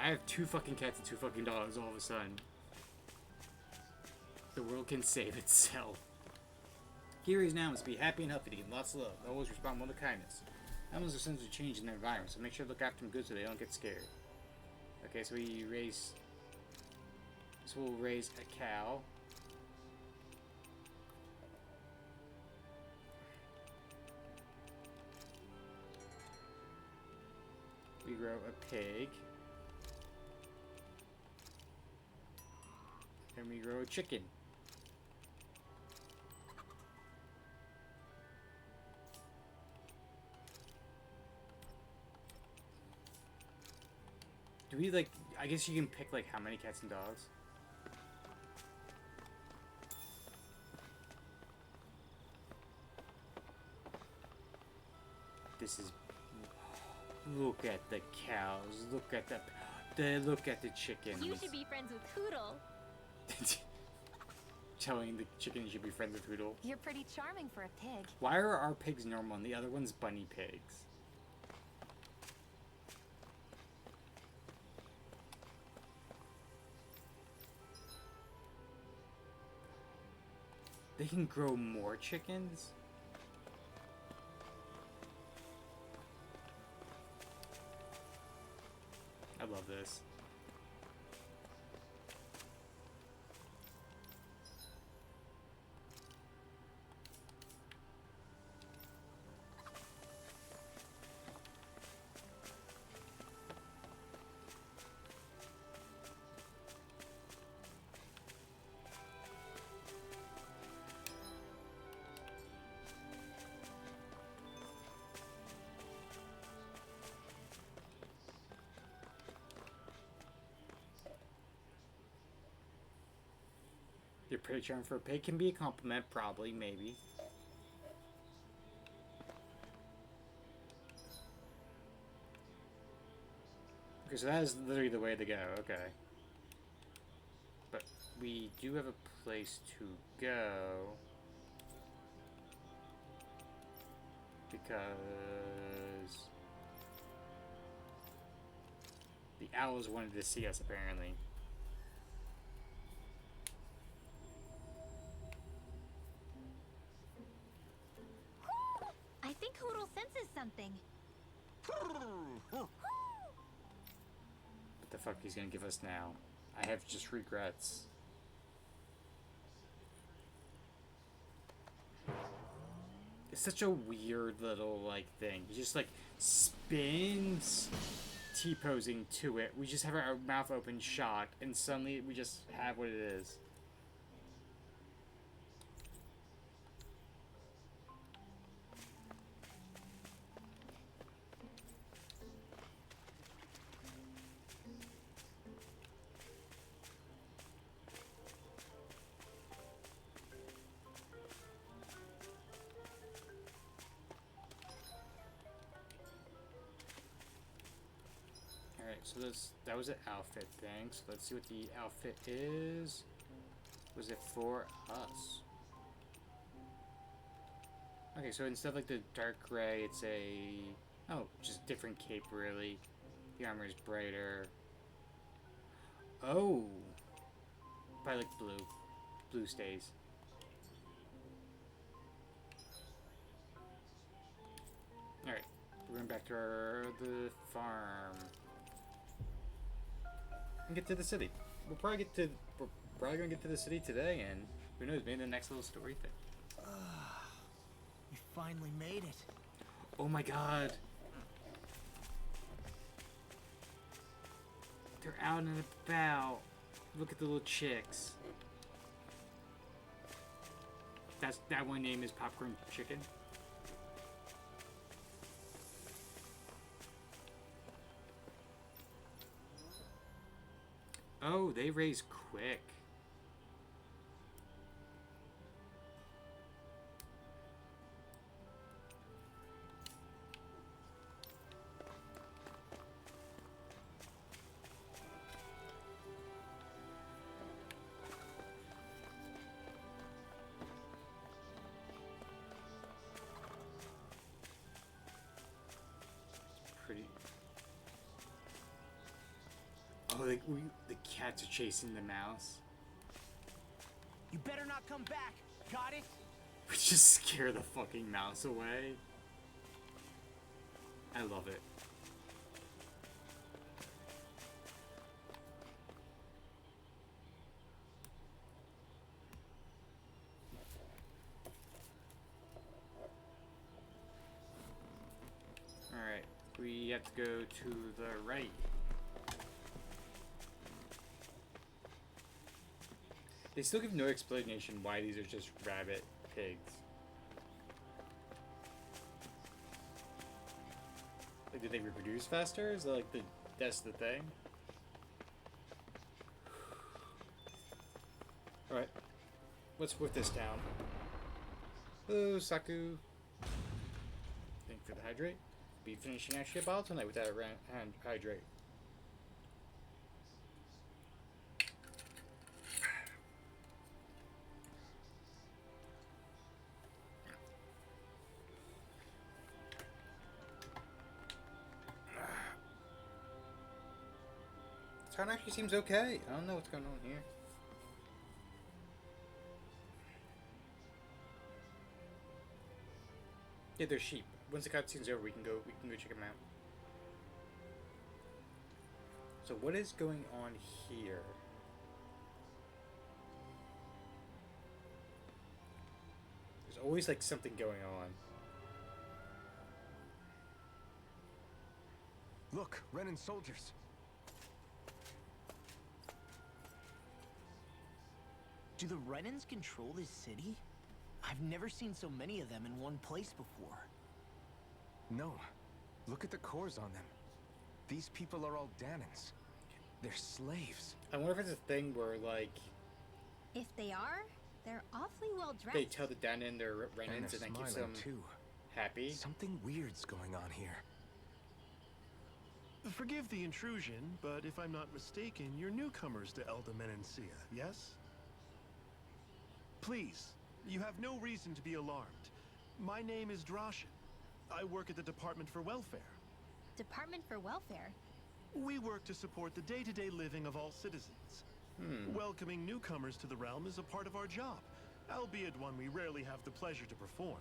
I have 2 fucking cats and 2 fucking dogs all of a sudden. The world can save itself. Heroes now must be happy and healthy to give lots of love. Always respond well to kindness. Animals are sensitive to change in their environment, so make sure to look after them good so they don't get scared. Okay, so we raise... So we'll raise a cow. We grow a pig. And we grow a chicken. Do we, like, I guess you can pick, like, how many cats and dogs? This is... Look at the cows. Look at look at the chickens. You should be friends with Hoodle. Telling the chicken you should be friends with Hoodle. You're pretty charming for a pig. Why are our pigs normal and the other one's bunny pigs? They can grow more chickens? I love this. Your pretty charm for a pig can be a compliment, probably, maybe. Okay, so that is literally the way to go, okay. But we do have a place to go. Because... the owls wanted to see us, apparently. I think Hoodle senses something. What the fuck he's gonna give us now? I have just regrets. It's such a weird little, like, thing. He just, like, spins T-posing to it. We just have our mouth open, shocked, and suddenly we just have what it is. Alright, so that was an outfit thing. So let's see what the outfit is. Was it for us? Okay, so instead of like the dark gray, it's a Oh, just different cape, really. The armor is brighter. Oh! Probably like blue. Blue stays. Alright, we're going back to the farm. And get to the city. We're probably gonna get to the city today, and who knows, maybe the next little story thing. We finally made it. Oh my god! They're out and about. Look at the little chicks. That one name is Popcorn Chicken. Oh, they raise quick. Pretty. Oh, the cats are chasing the mouse. You better not come back. Got it? We just scare the fucking mouse away. I love it. Alright, we have to go to the right. They still give no explanation why these are just rabbit pigs. Like, do they reproduce faster? Is that like that's the thing? Alright. What's with this town? Hello, Saku. Thank you for the hydrate. Be finishing actually a bottle tonight with that hydrate. Town actually seems okay. I don't know what's going on here. Yeah, they're sheep. Once the cutscene's over, we can go check them out. So what is going on here? There's always like something going on. Look, Renan soldiers. Do the Renans control this city? I've never seen so many of them in one place before. No. Look at the cores on them. These people are all Danans. They're slaves. I wonder if it's a thing where like If they are, they're awfully well dressed. they tell the Danon they're And Renans they're and that keeps smiling them too. happy. Something weird's going on here. Forgive the intrusion, but if I'm not mistaken, you're newcomers to Elda Menencia, yes? Please, you have no reason to be alarmed. My name is Drashin. I work at the Department for Welfare. Department for Welfare? We work to support the day-to-day living of all citizens. Welcoming newcomers to the realm is a part of our job, albeit one we rarely have the pleasure to perform.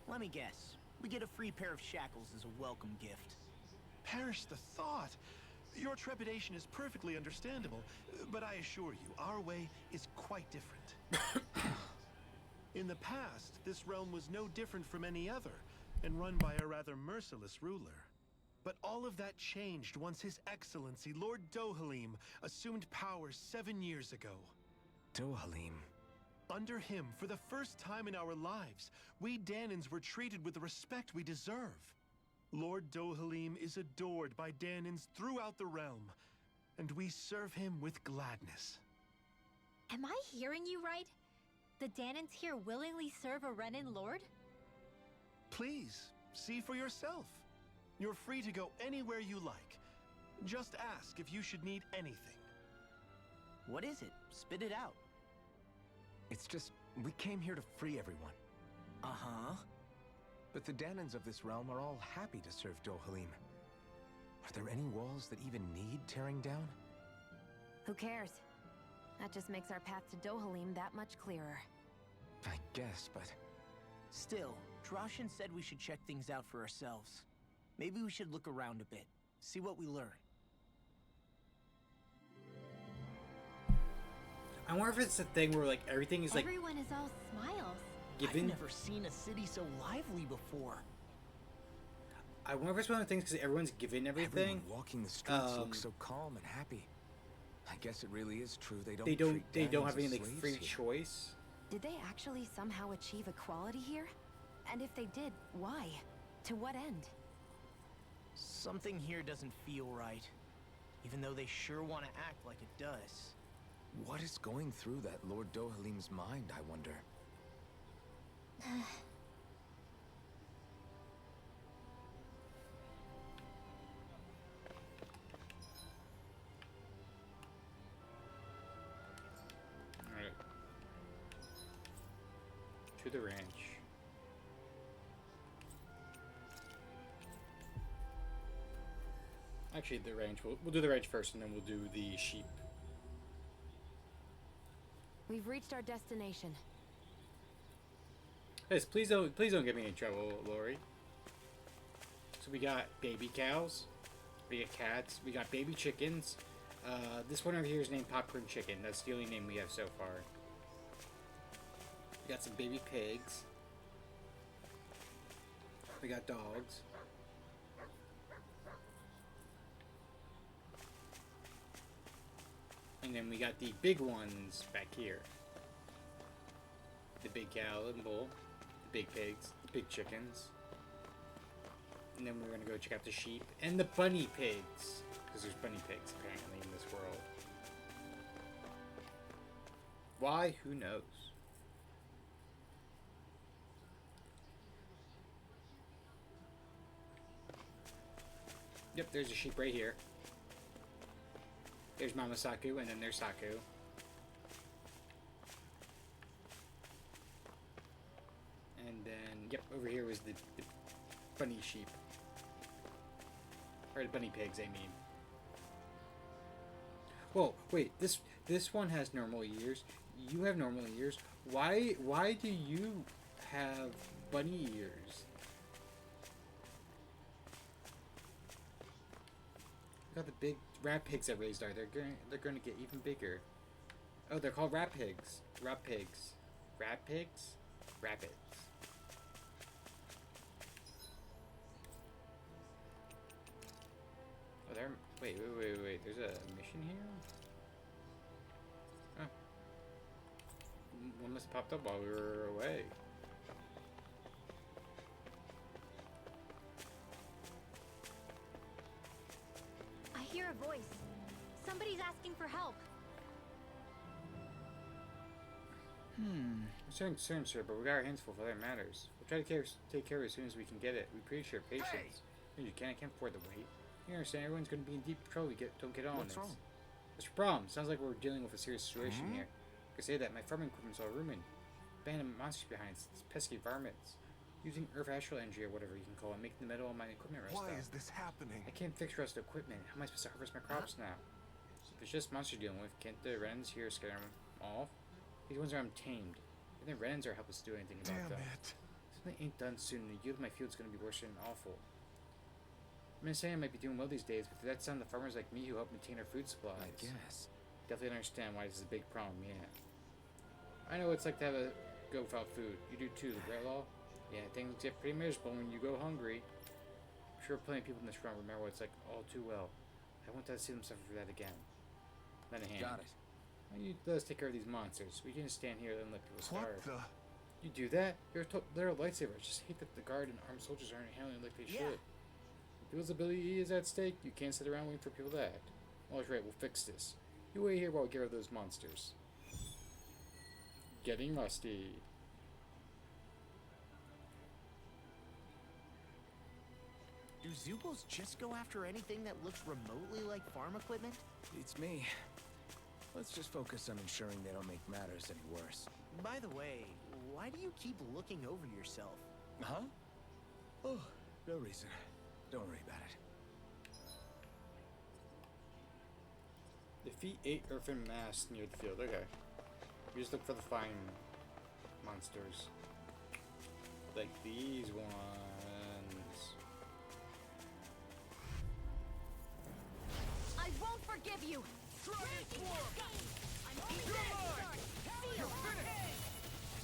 Let me guess. We get a free pair of shackles as a welcome gift. Perish the thought! Your trepidation is perfectly understandable, but I assure you, our way is quite different. In the past, this realm was no different from any other, and run by a rather merciless ruler. But all of that changed once His Excellency, Lord Dohalim, assumed power 7 years ago. Dohalim. Under him, for the first time in our lives, we Danans were treated with the respect we deserve. Lord Dohalim is adored by Danans throughout the realm, and we serve him with gladness. Am I hearing you right? The Danans here willingly serve a Renan lord? Please, see for yourself. You're free to go anywhere you like. Just ask if you should need anything. What is it? Spit it out. It's just, we came here to free everyone. Uh-huh. But the Danans of this realm are all happy to serve Dohalim. Are there any walls that even need tearing down? Who cares? That just makes our path to Dohalim that much clearer. I guess, but... Still, Droshin said we should check things out for ourselves. Maybe we should look around a bit, see what we learn. I wonder if it's a thing where like everything is like Everyone is all smiles. given. I've never seen a city so lively before. I wonder if it's one of the things because everyone's given everything. Everyone walking the streets looks so calm and happy. I guess it really is true they don't They don't Danans have any as like slaves free here. choice. Did they actually somehow achieve equality here? And if they did, why? To what end? Something here doesn't feel right. Even though they sure want to act like it does. What is going through that Lord Dohalim's mind, I wonder? Alright. To the ranch. Actually, the ranch. We'll do the ranch first, and then we'll do the sheep. We've reached our destination. Yes, please don't get me in trouble, Lori. So we got baby cows, we got cats, we got baby chickens. This one over here is named Popcorn Chicken. That's the only name we have so far. We got some baby pigs. We got dogs. And then we got the big ones back here. The big cow and bull. The big pigs. The big chickens. And then we're gonna go check out the sheep. And the bunny pigs. Because there's bunny pigs apparently in this world. Why? Who knows? Yep, there's a sheep right here. There's Mama Saku, and then there's Saku. And then, yep, over here was the bunny sheep. Or the bunny pigs, I mean. Whoa, wait, this one has normal ears. You have normal ears. Why do you have bunny ears? Look how the big rat pigs I raised are. They're going to get even bigger. Oh, they're called rat pigs. Rat pigs. Rat pigs? Rabbits. Oh, they're... Wait. There's a mission here? Oh. One must have popped up while we were away. I hear a voice. Somebody's asking for help. I'm so concerned, sir, but we got our hands full for that matters. We'll try to take care of it as soon as we can get it. We appreciate your patience. You can't afford the wait. You understand, everyone's going to be in deep trouble. Don't get on What's wrong? What's your problem? Sounds like we're dealing with a serious situation here. I can say that my farming equipment's all ruined. Abandoned monsters behind, these pesky varmints. Using earth astral energy or whatever you can call it, making the metal on my equipment rust Why out. is this happening? I can't fix rust equipment. How am I supposed to harvest my crops now? If it's just monsters dealing with, can't the Renans here scare them off? These ones are untamed. And the Renans are helpless to do anything about Damn them. it. Something ain't done soon, and the yield of my field's gonna be worse than awful. I'm gonna say I might be doing well these days, but that's on the farmers like me who help maintain our food supplies. I guess. Definitely understand why this is a big problem, yeah. I know what it's like to have a go without food. You do too, right, Law? Yeah, things get pretty miserable when you go hungry. I'm sure plenty of people in this room remember what it's like all too well. I won't have to see them suffer for that again. Lend a hand. Got it. Why don't you let us take care of these monsters? We can just stand here and let people starve. What the? You do that? They're lightsabers. Just hate that the guard and armed soldiers aren't handling it like they should. People's ability is at stake. You can't sit around waiting for people to act. Well, that's right. We'll fix this. You wait here while we get rid of those monsters. Getting rusty. Do Zupos just go after anything that looks remotely like farm equipment? It's me. Let's just focus on ensuring they don't make matters any worse. By the way, why do you keep looking over yourself? Huh? Oh, no reason. Don't worry about it. Defeat 8 earthen mass near the field. Okay. We just look for the flying monsters. Like these ones. I won't forgive you! Dragon Swarm! I'm only You're getting mine! started! You're finished!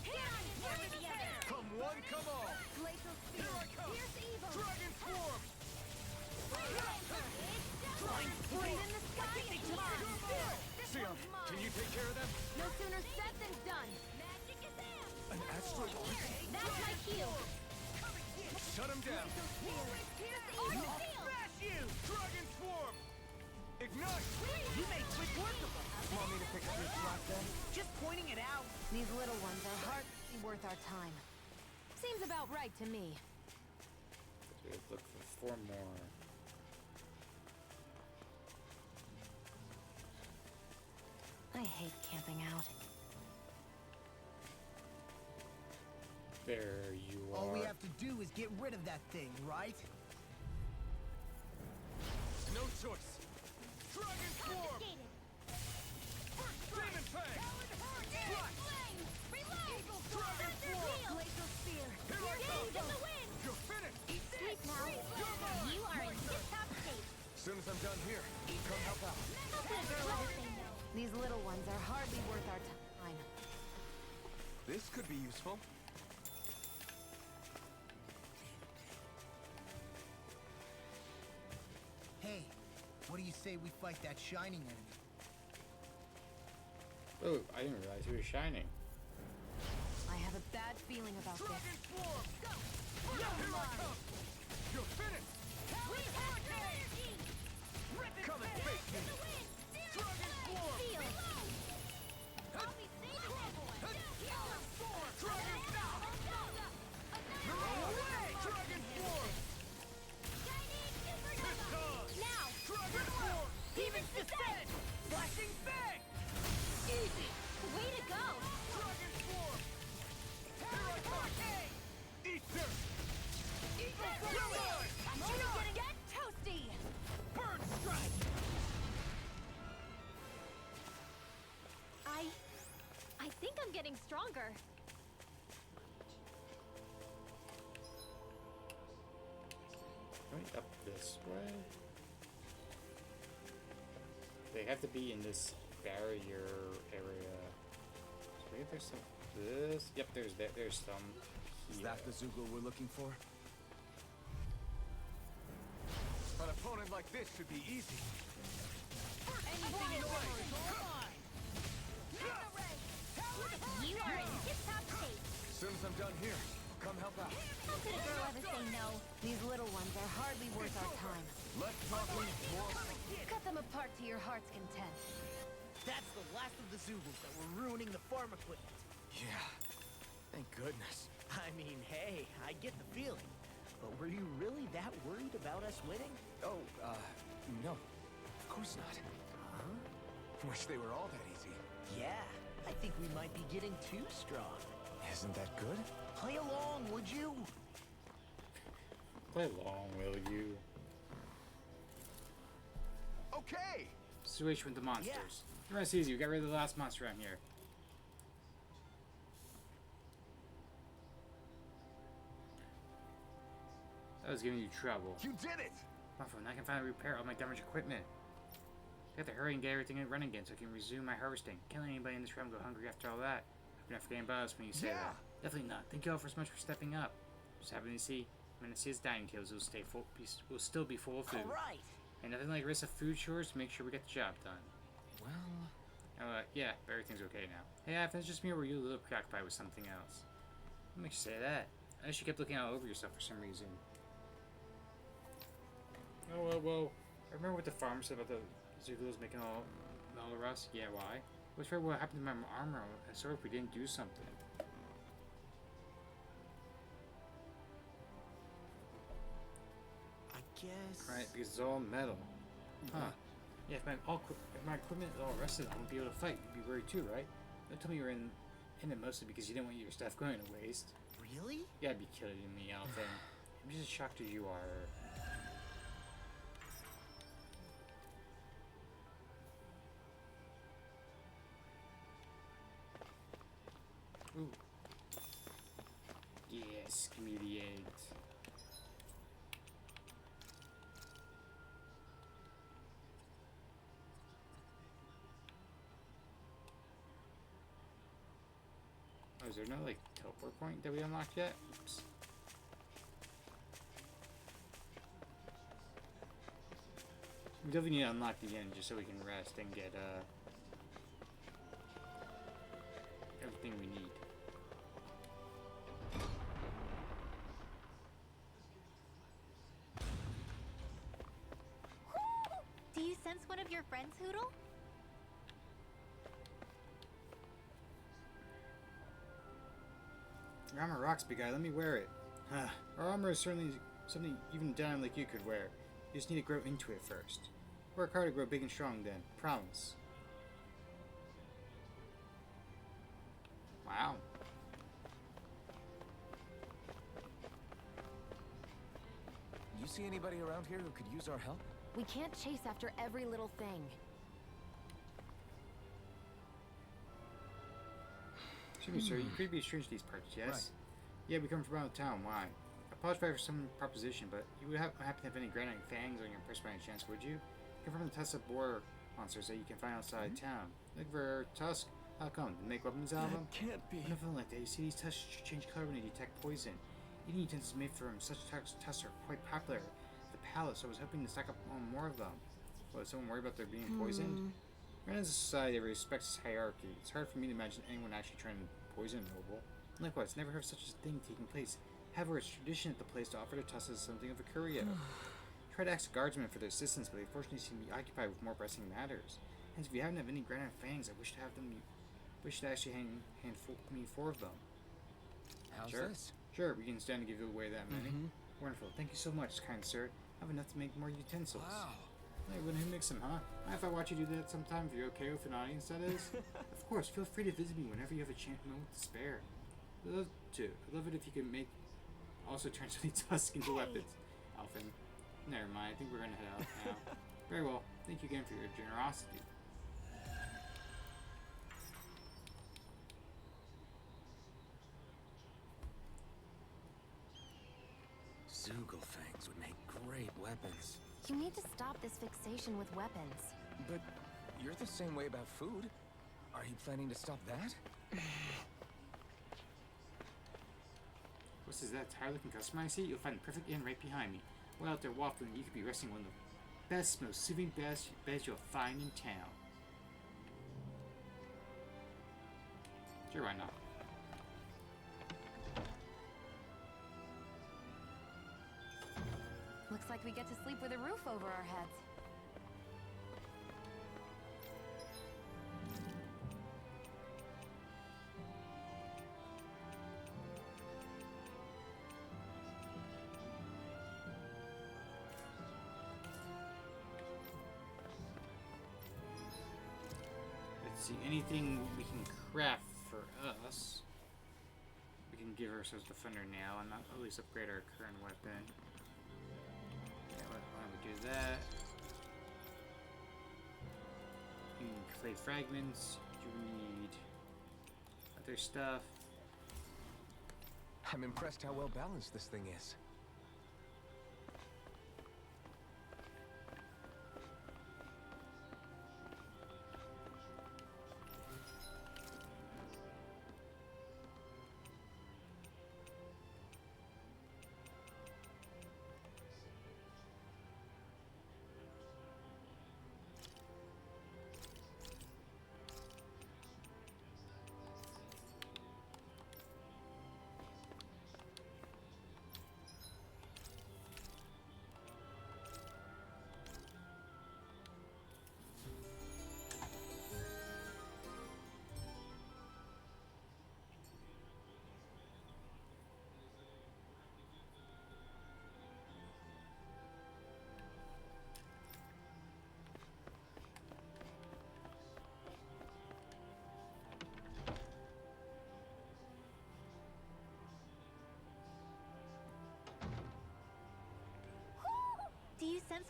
Get on, work together! Come one, come all! Glacial Spear! Here I come! Fierce Evil! Dragon Swarm! Flying sprint in the sky and tomorrow! This Sion, one's mine! can you take care of them? No sooner said than done! Magic is in! An asteroid launch? That's my cue! Shut him down! Fierce Evil! Smash you! Dragon Swarm! Ignite! You made quick work of them. Want me to pick up your slack then? Just pointing it out. These little ones are hardly worth our time. Seems about right to me. So we look for 4 more. I hate camping out. There you are. All we have to do is get rid of that thing, right? No choice! Dragon Swarm! Demon Fang! Dragon Swarm! Glacial Spear! Here I come! Get the wind! You're finished! Sleep now! You are in tip-top shape! As soon as I'm done here, come help out. How could a girl ever say no? These little ones are hardly worth our time. This could be useful. Hey, what do you say we fight that shining enemy? Oh, I didn't realize he was shining. I have a bad feeling about this. Dragon Swarm! Go! Here I come! You're finished! Come and face me! Dragon Swarm! I'll be saving that boy! Dragon away! Dragon Swarm! Now! Dragon Swarm! Demon's Descent! Flashing Bang! Easy! Way to go! Dragon Swarm! Here I come! Eat dirt! You're mine! I'm only getting... Get toasty! Bird strike! I think I'm getting stronger. Going up this way. They have to be in this barrier area. So maybe there's some. This. Yep, there's some. Is here. that the Zoogle we're looking for? An opponent like this should be easy. Anything in the way! You are in tip-top shape. As soon as I'm done here, come help out. How could a girl ever say no? These little ones are hardly worth our time. Less talking, more. Cut them apart to your heart's content. That's the last of the Zoogles that were ruining the farm equipment. Yeah. Thank goodness. I mean, hey, I get the feeling. But were you really that worried about us winning? Oh, no. Of course not. Wish they were all that easy. Yeah, I think we might be getting too strong. Isn't that good? Play along, would you? Play along, will you? Okay! Situation with the monsters. The rest easy. We got rid of the last monster around here. That was giving you trouble. You did it! Wonderful, now I can finally repair all my damaged equipment. I have to hurry and get everything running again so I can resume my harvesting. Can't let anybody in this realm go hungry after all that. You're not forgetting about us when you say that. Definitely not. Thank you all so much for stepping up. Just happen to see, when I see his dining tables, will still be full of food. All right. And nothing like risk of food shortage to make sure we get the job done. Well, Yeah, but everything's okay now. Hey, if it's just me or were you a little preoccupied with something else? What makes you say that? I guess you kept looking all over yourself for some reason. Oh, well, I remember what the farmer said about the Zoogles making all the rust. Yeah, why? What's right what happened to my armor and sword if we didn't do something? I guess... Right, because it's all metal. Huh. Yeah, if my equipment is all rusted, I won't be able to fight. You'd be worried too, right? Don't tell me you were in it mostly because you didn't want your stuff going to waste. Really? You gotta be kidding me, Alvin. I'm just as shocked as you are. Ooh. Yes, give me the eggs. Oh, is there no, like, teleport point that we unlocked yet? Oops. We definitely need to unlock the end just so we can rest and get, everything we need. Do you sense one of your friends, Hoodle? Your armor rocks, big guy. Let me wear it. Our armor is certainly something even down like you could wear. You just need to grow into it first. Work hard to grow big and strong then. Promise. Wow. You see anybody around here who could use our help? We can't chase after every little thing. Excuse me, sir. You could be strange to these parts, yes? Right. Yeah, we come from out of town. Why? I apologize for some proposition, but you would happen to have any granite fangs on your person by any chance, would you? Come from the Tusk boar monsters that you can find outside town. Look for Tusk. How come? To make weapons out of them? Can't be. Nothing like that. You see, these tusks change color when they detect poison. Eating utensils made from such tusks are quite popular at the palace, so I was hoping to stock up on more of them. Well, is someone worried about their being poisoned? We're in a society that respects hierarchy. It's hard for me to imagine anyone actually trying to poison a noble. Likewise, never heard of such a thing taking place. However, it's tradition at the place to offer the tusks something of a curio. Tried to ask the guardsmen for their assistance, but they fortunately seem to be occupied with more pressing matters. Hence, if you happen to have any granite fangs, I wish to have them. Wish to actually hand me 4 of them. How's Sure. this? Sure, we can stand to give you away that many. Wonderful. Thank you so much, kind sir. I have enough to make more utensils. Wow. Hey, wouldn't who mix them, huh? Mind if I watch you do that sometime, if you're okay with an audience, that is? Of course, feel free to visit me whenever you have a moment to spare. I'd love to. I'd love it if you could make... Also turn some of these tusks into weapons. Alphin. Never mind, I think we're gonna head out now. Very well. Thank you again for your generosity. Zoogle fangs would make great weapons. You need to stop this fixation with weapons. But you're the same way about food. Are you planning to stop that? What's that tired-looking customer I see? You'll find the perfect inn right behind me. Well out there waffling, you could be resting one of the best, most soothing beds you'll find in town. Sure, why not? Looks like we get to sleep with a roof over our heads. Let's see, anything we can craft for us. We can give ourselves Defender now and at least upgrade our current weapon. Yeah, why don't we do that? You can clay fragments. You need other stuff. I'm impressed how well balanced this thing is.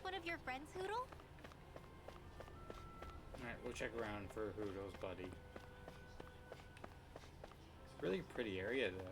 one of your friends, Hoodle? Alright, we'll check around for Hoodle's buddy. It's a really pretty area, though.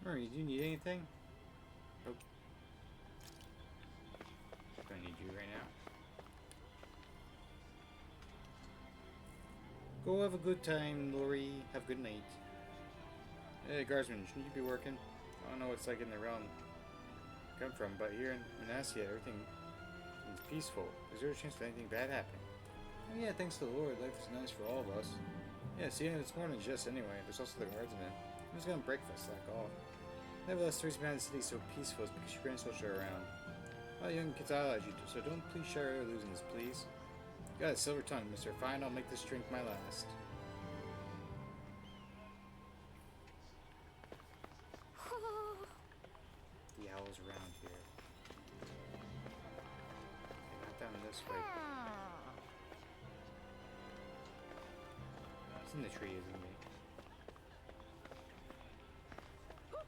Murray, do you need anything? Nope. Don't need you right now. Go have a good time, Lori. Have a good night. Hey, Guardsman, shouldn't you be working? I don't know what it's like in the realm you come from, but here in Manasseh, everything is peaceful. Is there a chance of anything bad happening? Oh yeah, thanks to the Lord, life is nice for all of us. Yeah, see, it's more than just anyway. There's also the Guardsman. I'm just gonna break this, slack off. Nevertheless, the reason behind the city is so peaceful is because your grandchildren are around. All the young kids idolize you, so don't please share your illusions, please. You got a silver tongue, mister. Fine, I'll make this drink my last. The owl's around here. Okay, not down this way. It's in the tree, isn't he?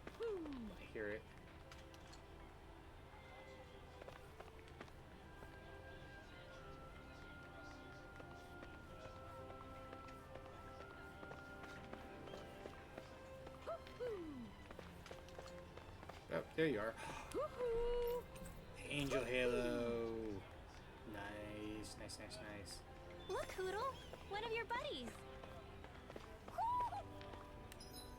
I hear it. Oh, there you are. Angel Halo. Nice, nice, nice, nice. Look, Hoodle! One of your buddies!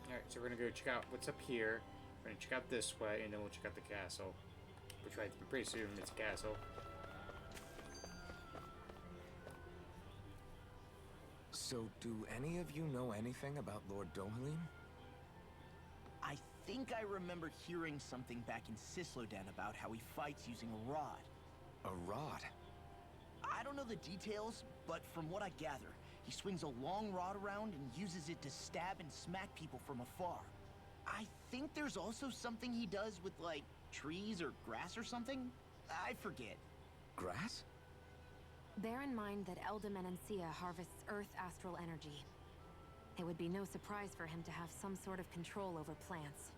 Alright, so we're gonna go check out what's up here. We're gonna check out this way, and then we'll check out the castle. Which I pretty soon it's a castle. So, do any of you know anything about Lord Dohalim? I think I remember hearing something back in Sislodan about how he fights using a rod. A rod? I don't know the details, but from what I gather, he swings a long rod around and uses it to stab and smack people from afar. I think there's also something he does with, like, trees or grass or something? I forget. Grass? Bear in mind that Elda Menancia harvests Earth astral energy. It would be no surprise for him to have some sort of control over plants.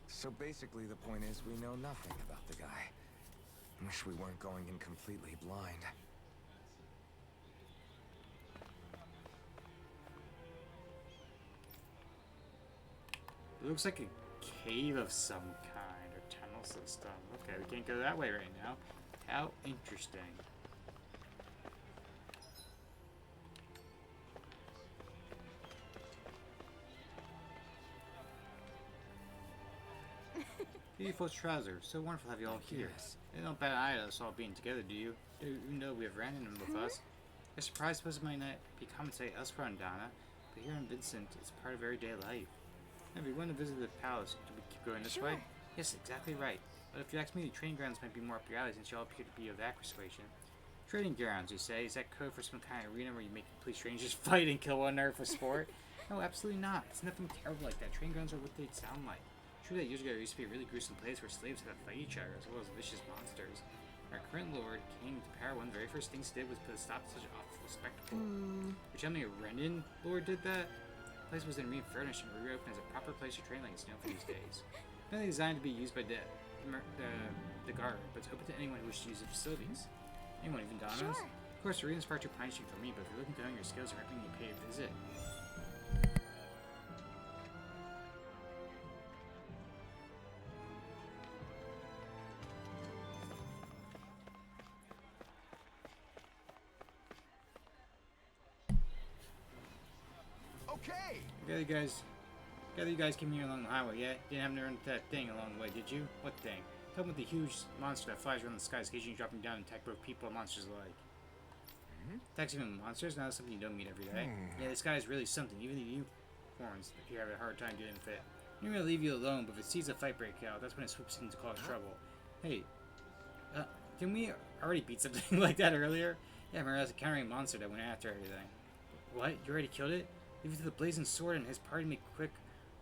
So basically the point is we know nothing about the guy. Wish we weren't going in completely blind. It looks like a cave of some kind, or tunnel system. Okay, we can't go that way right now. How interesting. Beautiful trousers. So wonderful to have you all here. You don't bat an eye at us all being together, do you? Do you know we have random with us? A surprise suppose it might not be common to say elsewhere on Donna, but here in Vincent, it's part of everyday life. Now, if you want to visit the palace, do we keep going this way? Yes, exactly right. But if you ask me, the training grounds might be more up your alley since you all appear to be of that persuasion. Training grounds, you say? Is that code for some kind of arena where you make complete strangers fight and kill one another for sport? No, absolutely not. It's nothing terrible like that. Training grounds are what they'd sound like. True that years ago there used to be a really gruesome place where slaves had to fight each other as well as vicious monsters. Our current lord came to power. One of the very first things he did was put a stop to such awful spectacle. You're telling me a Renan lord did that? The place was then refurnished and reopened as a proper place to train like it's known for these days. Not designed to be used by the guard, but it's open to anyone who wishes to use the facilities. Anyone, even Donnas? Of course, the arena's far too punishing for me, but if you're looking to hone your skills, I recommend you pay a visit. okay. Gather you guys came here along the highway, yeah? Didn't happen to run into that thing along the way, did you? What thing? Tell me the huge monster that flies around the skies, occasionally dropping down and attack both people and monsters alike. Attacks even monsters? Not something you don't meet every day. Yeah, this guy is really something. Even the unicorns appear to have a hard time dealing with it. I'm gonna leave you alone, but if it sees a fight break out, that's when it swoops in to cause trouble. Hey, didn't we already beat something like that earlier? Yeah, I remember I was encountering a monster that went after everything. What? You already killed it? Leave it to the blazing sword and his party to make quick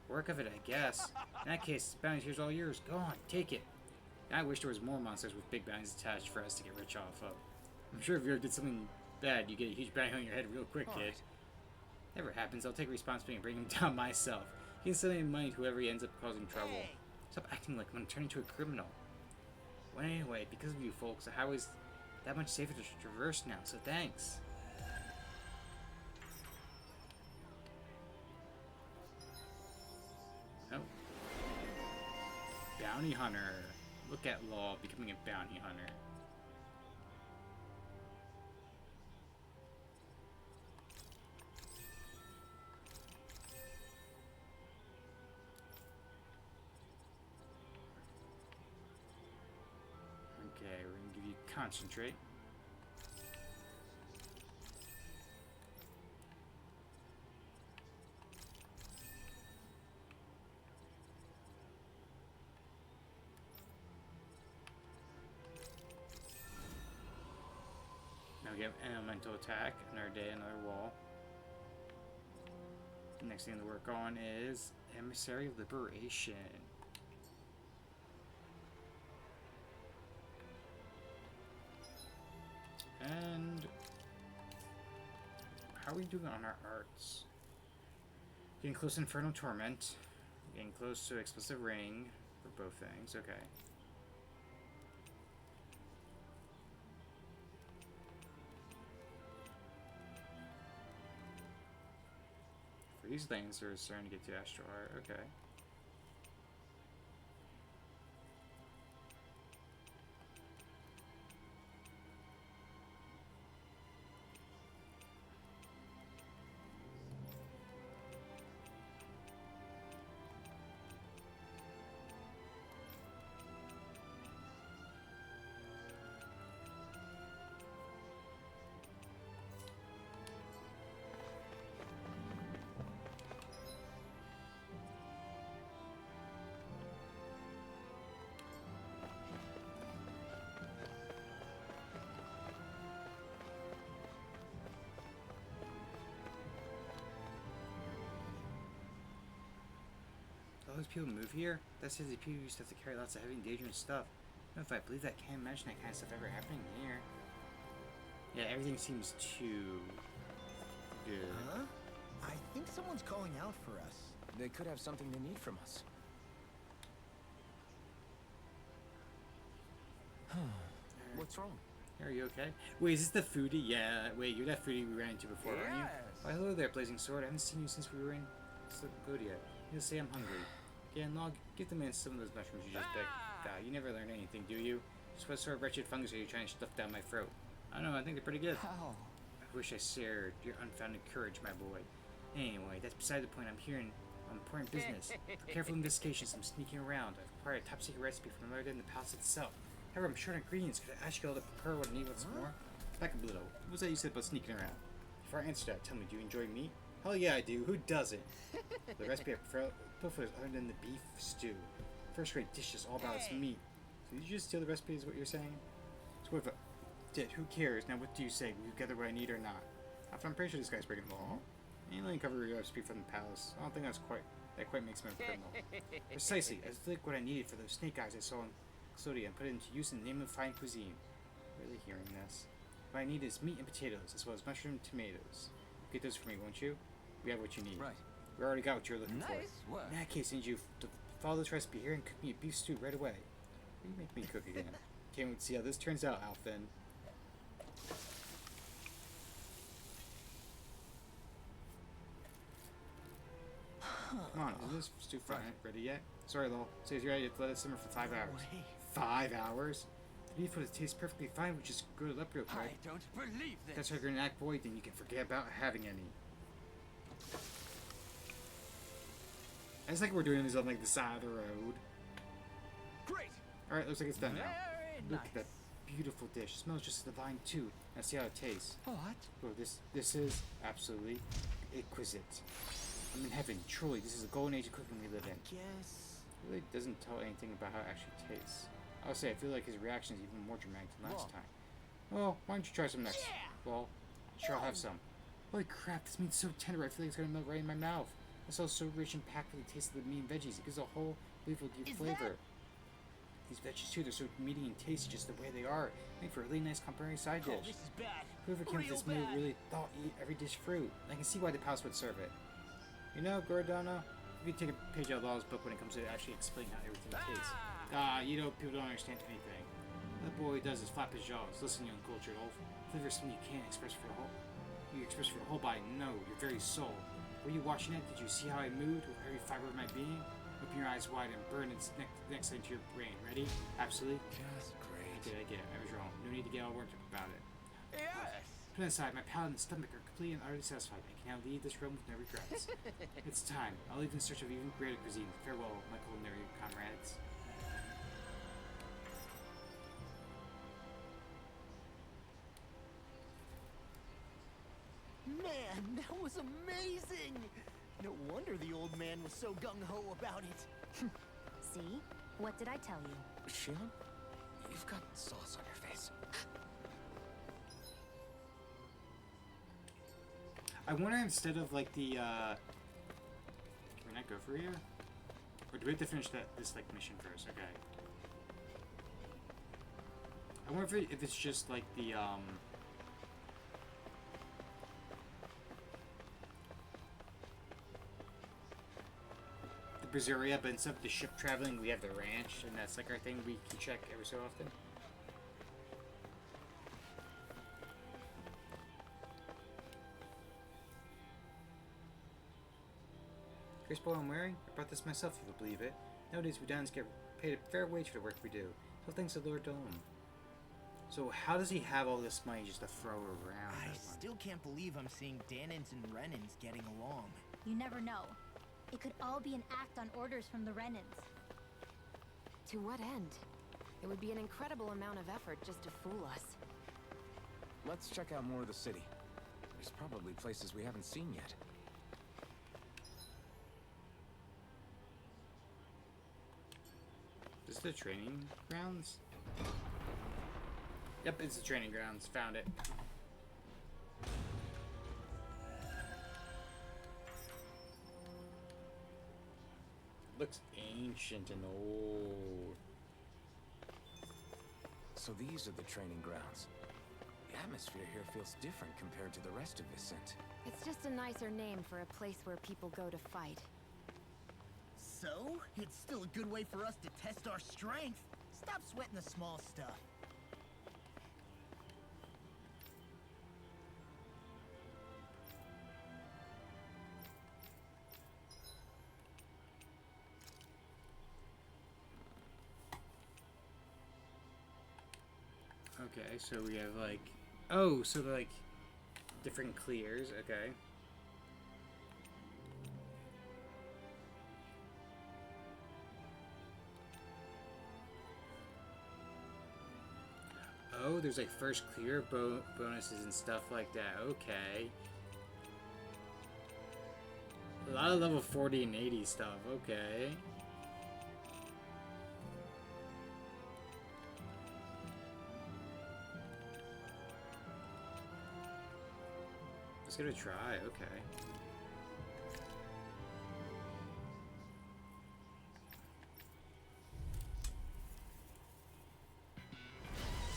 work of it, I guess. In that case, the bounty here's all yours. Go on, take it. I wish there was more monsters with big bounties attached for us to get rich off of. I'm sure if you ever did something bad, you get a huge bounty on your head real quick, kid. Never happens, I'll take responsibility and bring him down myself. He can send any money to whoever he ends up causing trouble. Stop acting like I'm gonna turn into a criminal. Well, anyway, because of you folks, the highway's that much safer to traverse now, so thanks. Oh. Bounty hunter. Look at Law becoming a bounty hunter. Okay, we're gonna give you concentrate. Now we have elemental attack, another day, another wall. The next thing to work on is Emissary Liberation. And how are we doing on our arts? Getting close to Infernal Torment. Getting close to Explosive Ring for both things. Okay. For these things, they're starting to get to Astral Art. Okay. All those people move here? That says the people used to have to carry lots of heavy and dangerous stuff. I don't know if I believe that. Can't imagine that kind of stuff ever happening here. Yeah, everything seems too good. Huh? I think someone's calling out for us. They could have something they need from us. What's wrong? Are you okay? Wait, is this the foodie? Yeah, wait, you're that foodie we ran into before, aren't you? Why, hello there, Blazing Sword. I haven't seen you since we were in Slogodia. You'll say I'm hungry. Yeah, and Log, give the man some of those mushrooms you just picked. God, you never learn anything, do you? Just what sort of wretched fungus are you trying to stuff down my throat? I don't know, I think they're pretty good. How? I wish I shared your unfounded courage, my boy. Anyway, that's beside the point. I'm here on important business. For careful investigations, I'm sneaking around. I've acquired a top-secret recipe from another in the palace itself. However, I'm short on ingredients. Could I ask you all to prepare what I need once more? Back up a little. What was that you said about sneaking around? Before I answer that, tell me, do you enjoy meat? Hell yeah, I do. Who doesn't? The recipe I prefer is other than the beef stew. First-rate dish is all about its meat. So did you just steal the recipe is what you're saying? So what if I did? Who cares? Now what do you say? Will you gather what I need or not? I'm pretty sure this guy's breaking the law. He only uncovered a recipe from the palace. I don't think that quite makes him a criminal. Precisely. I took what I needed for those snake eyes I saw in Exodia and put it into use in the name of fine cuisine. Really hearing this. What I need is meat and potatoes, as well as mushroom and tomatoes. Get those for me, won't you? We have what you need. Right. We already got what you're looking for. Nice work. In that case, I need you to follow this recipe here and cook me a beef stew right away. What do you make me cook again? Can't wait to see how this turns out, Alfin. Come on, isn't this stew ready yet? Sorry, Lol. Says you're ready to let it simmer for 5 hours. 5 hours? The beef would taste perfectly fine, which is good up real quick. I don't believe this. That's why you're gonna act void, then you can forget about having any. It's like we're doing this on like the side of the road. Great. All right, looks like it's done now. Very Look nice. at that beautiful dish. It smells just divine too. Now see how it tastes. What? Bro, this is absolutely exquisite. I'm in heaven. Truly, this is a golden age of cooking we live in. Guess. It really doesn't tell anything about how it actually tastes. I would say I feel like his reaction is even more dramatic than last time. Well, why don't you try some next? Well, sure, I'll have some. Holy crap, this meat's so tender, I feel like it's gonna melt right in my mouth. It's all so rich and packed with the taste of the meat and veggies. It gives a whole beautiful deep flavor. These veggies too, they're so meaty and tasty just the way they are. Make for a really nice complimentary side Oh, dish. this is bad. Whoever came up with this meal really thought to eat every dish fruit. I can see why the palace would serve it. You know, Gordana, you can take a page out of Law's book when it comes to actually explaining how everything tastes. You know, people don't understand anything. That boy does is flap his jaws. Listen, young cultured elf. Flavor is something you can't express for the whole. You express for the whole body. No, your very soul. Were you watching it? Did you see how I moved with every fiber of my being? Open your eyes wide and burn its next into your brain. Ready? Absolutely. Just great. I get it. I was wrong. No need to get all worked up about it. Yes. Put it aside, my palate and stomach are completely and utterly satisfied. I can now leave this realm with no regrets. It's time. I'll leave in search of even greater cuisine. Farewell, my culinary comrades. Man, that was amazing! No wonder the old man was so gung-ho about it. See? What did I tell you? Shion, you've got sauce on your face. I wonder instead of like the can we not go for here? Or do we have to finish this like mission first? Okay. I wonder if it's just like the Brazilia, but instead of the ship traveling, we have the ranch, and that's like our thing we can check every so often. Here's what I'm wearing. I brought this myself, if you'll believe it. Nowadays, we Dons get paid a fair wage for the work we do. So thanks to Lord Dome. So how does he have all this money just to throw around? I still can't believe I'm seeing Danins and Renins getting along. You never know. It could all be an act on orders from the Renins. To what end? It would be an incredible amount of effort just to fool us. Let's check out more of the city. There's probably places we haven't seen yet. Is this the training grounds? Yep, it's the training grounds. Found it. Looks ancient and old. So these are the training grounds. The atmosphere here feels different compared to the rest of Vicent. It's just a nicer name for a place where people go to fight. So, it's still a good way for us to test our strength. Stop sweating the small stuff. Okay, so we have like, oh, so like different clears. Okay. Oh, there's like first clear bonuses and stuff like that. Okay. A lot of level 40 and 80 stuff. Okay. Let's give it a try. Okay.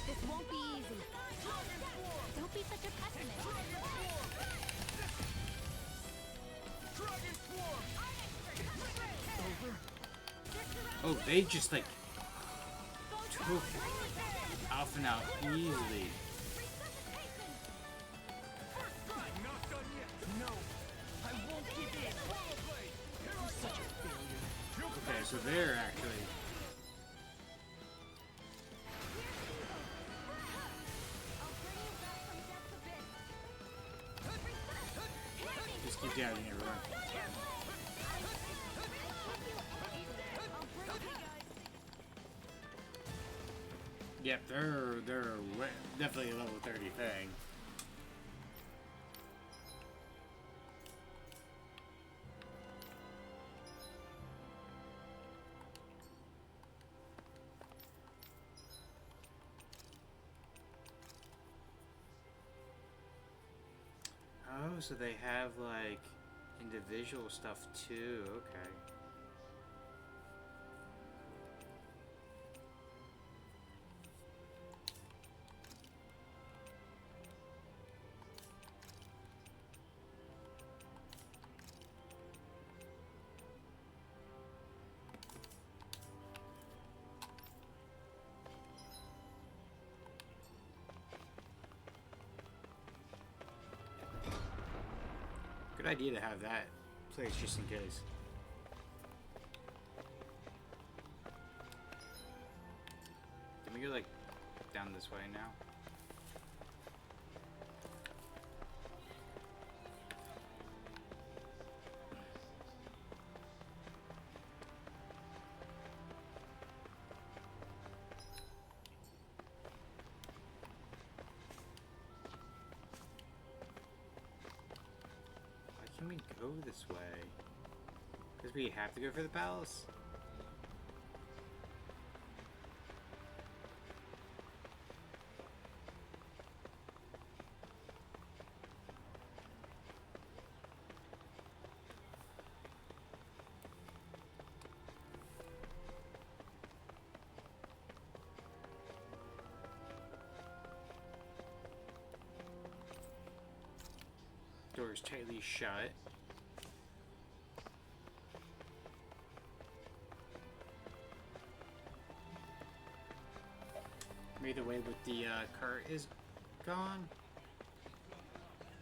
This won't be easy. Don't be such a pessimist. Dragon Swarm! Oh, they just like took Alpha out easily. I'm not done yet! No, I won't give in. You're such a failure. Okay, so they're actually. Just keep doubting everyone. Yep, definitely a level 30 thing. Oh, so they have like individual stuff too. Okay. Good idea to have that place just in case. Can we go like down this way now? Why can we go this way? Because we have to go for the palace? Doors tightly shut. Maybe the way with the cart is gone.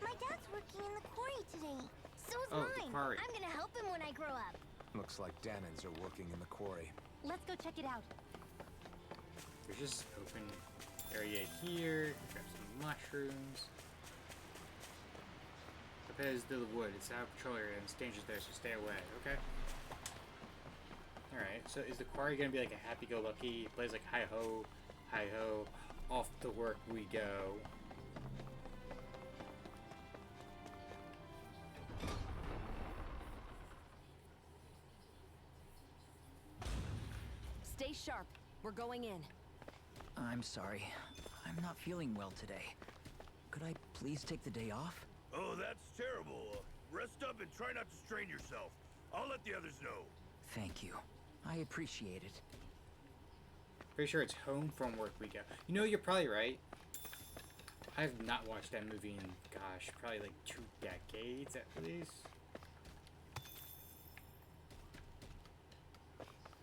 My dad's working in the quarry today. So is Oh, the mine. quarry. I'm gonna help him when I grow up. Looks like Danans are working in the quarry. Let's go check it out. There's just open area here. Grab some mushrooms. Prepares the wood. It's out of patrol area and it's dangerous there, so stay away. Okay. Alright, so is the quarry gonna be like a happy-go-lucky place like hi-ho, hi-ho, off to work we go? Stay sharp. We're going in. I'm sorry. I'm not feeling well today. Could I please take the day off? Oh, that's terrible. Rest up and try not to strain yourself. I'll let the others know. Thank you. I appreciate it. Pretty sure it's home from work we go. You know, you're probably right. I've not watched that movie in, gosh, probably like 2 decades at least.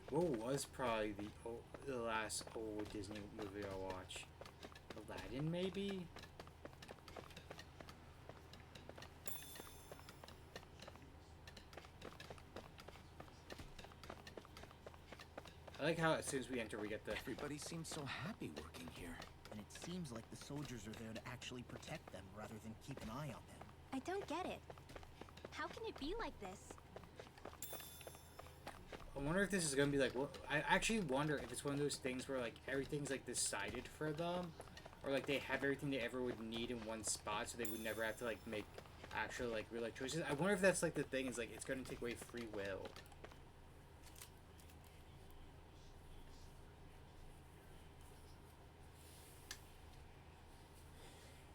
What was probably the last old Disney movie I watched? Aladdin, maybe? I like how as soon as we enter, we get the... Everybody seems so happy working here. And it seems like the soldiers are there to actually protect them rather than keep an eye on them. I don't get it. How can it be like this? I wonder if this is gonna be like... I actually wonder if it's one of those things where like everything's like decided for them, or like they have everything they ever would need in one spot, so they would never have to like make actual like real life choices. I wonder if that's like the thing, is like it's gonna take away free will.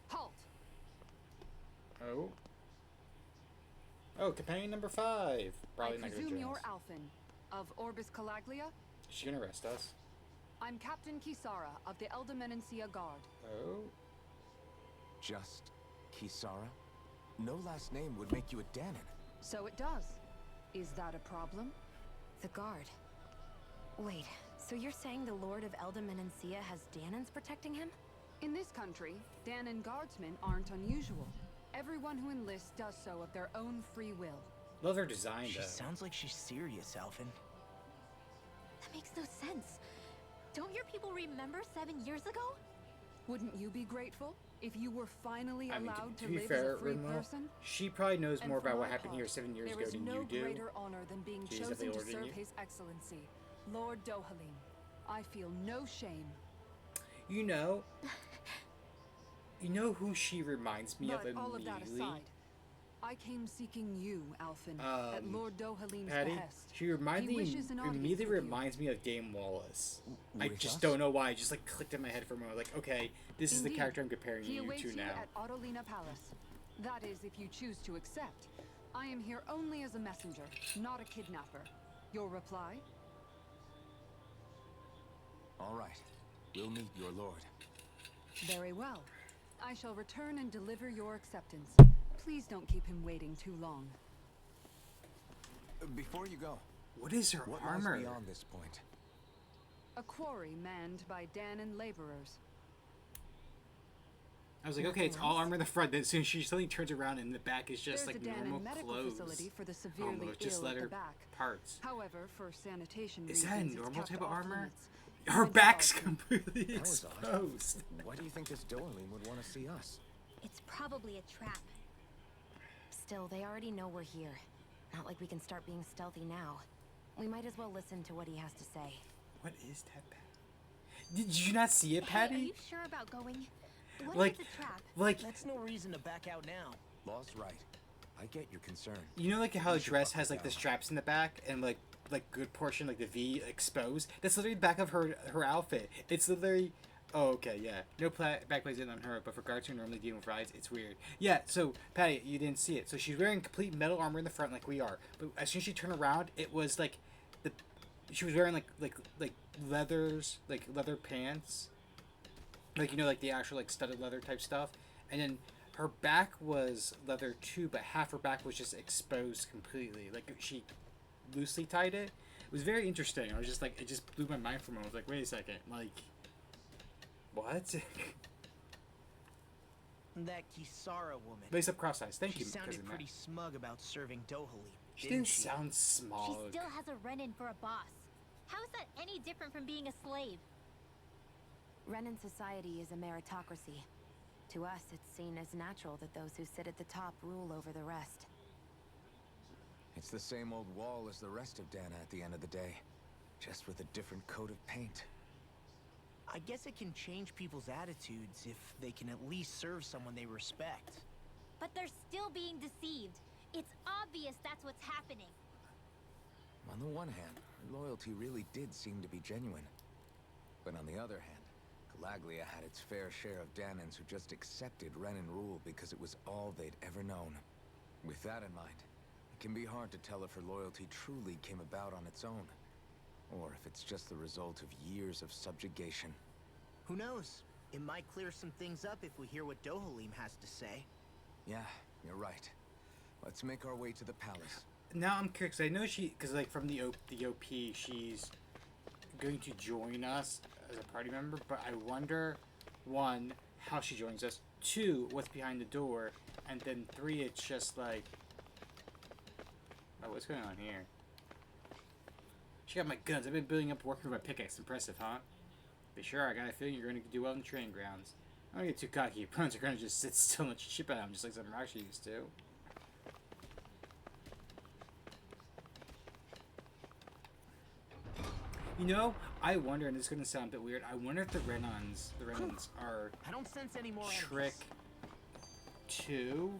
Halt! Oh. Oh, companion number 5. Probably I not gonna presume join you're us. Alphen, of Orbis Calaglia? Is she gonna arrest us? I'm Captain Kisara of the Eldermenencia Guard. Oh. Just Kisara? No last name would make you a Danan. So it does. Is that a problem? The guard. Wait, so you're saying the Lord of Eldermenencia has Danans protecting him? In this country, Danan guardsmen aren't unusual. Everyone who enlists does so of their own free will. Love her design, She though. sounds like she's serious, Alphen. That makes no sense. Don't your people remember 7 years ago? Wouldn't you be grateful if you were finally I mean, allowed to to be live fair, as a free Rinmo, person? she probably knows And more for about what my happened here part, 7 years there ago is than no you do. greater honor than being She's chosen definitely to older than serve you. His Excellency, Lord Dohalim. I feel no shame. You know, who she reminds me of But all of that immediately? aside, I came seeking you, Alphen, at Lord Dohalim's Patty, behest. she He immediately wishes an audience with you. reminds me of Dame Wallace. I With just us? don't know why. It just like clicked in my head for a moment. Like, okay, this is the Indeed. character I'm comparing He you awaits to you now. at Autolina Palace. That is, if you choose to accept. I am here only as a messenger, not a kidnapper. Your reply? All right. We'll meet your lord. Very well. I shall return and deliver your acceptance. Please don't keep him waiting too long. Before you go, What is her what armor? lies beyond this point? A quarry manned by Danon laborers. I was like, okay, it's all armor in the front. Then as soon as she suddenly turns around, and the back is just There's like a normal Danon medical clothes. facility for the severely Almost just ill at the leather back. parts. However, for sanitation Is reasons, that a it's normal kept type of off armor? limits. Her Even back's Dalton. completely That was odd. exposed. Why do you think this Dohalim would want to see us? It's probably a trap. Still, they already know we're here. Not like we can start being stealthy now. We might as well listen to what he has to say. What is that, Patty? Did you not see it, Hey, Patty? are you sure about going? What Like- if it's a trap? Like, That's no reason to back out now. Law's right. I get your concern. you know, like how a We should dress buckle has like the down. straps in the back and like good portion, like the V exposed. That's literally the back of her outfit. It's literally. Oh, okay, yeah. No back plates in on her, but for guards who normally deal with rides, it's weird. Yeah, so Patty, you didn't see it. So she's wearing complete metal armor in the front, like we are. But as soon as she turned around, it was like she was wearing like leathers, like leather pants, like like the actual like studded leather type stuff, and then her back was leather too, but half her back was just exposed completely. Like she loosely tied it. It was very interesting. I was just like, it just blew my mind for a moment. I was like, wait a second, like, what? That Kisara woman. Lace up cross eyes. Thank She you, sounded cousin pretty Matt. smug about serving Dohalim. She didn't she? sound She smug. still has a run-in for a boss. How is that any different from being a slave? Renan society is a meritocracy. To us, it's seen as natural that those who sit at the top rule over the rest. It's the same old wall as the rest of Dana at the end of the day, just with a different coat of paint. I guess it can change people's attitudes if they can at least serve someone they respect. But they're still being deceived. It's obvious that's what's happening. On the one hand, her loyalty really did seem to be genuine. But on the other hand, Calaglia had its fair share of Danans who just accepted Renan rule because it was all they'd ever known. With that in mind, it can be hard to tell if her loyalty truly came about on its own, or if it's just the result of years of subjugation. Who knows? It might clear some things up if we hear what Dohalim has to say. Yeah, you're right. Let's make our way to the palace. Now I'm curious, 'cause I know because like from the OP, she's going to join us as a party member, but I wonder, one, how she joins us, two, what's behind the door, and then three, it's just like, oh, what's going on here? She got my guns. I've been building up working with my pickaxe. Impressive, huh? Be sure, I got a feeling you're going to do well in the training grounds. I don't get too cocky. Opponents are going to just sit still and let you chip at them, just like some rocks you used to. You know, I wonder, and this is going to sound a bit weird, I wonder if the Renans are I don't sense any more trick enemies. too?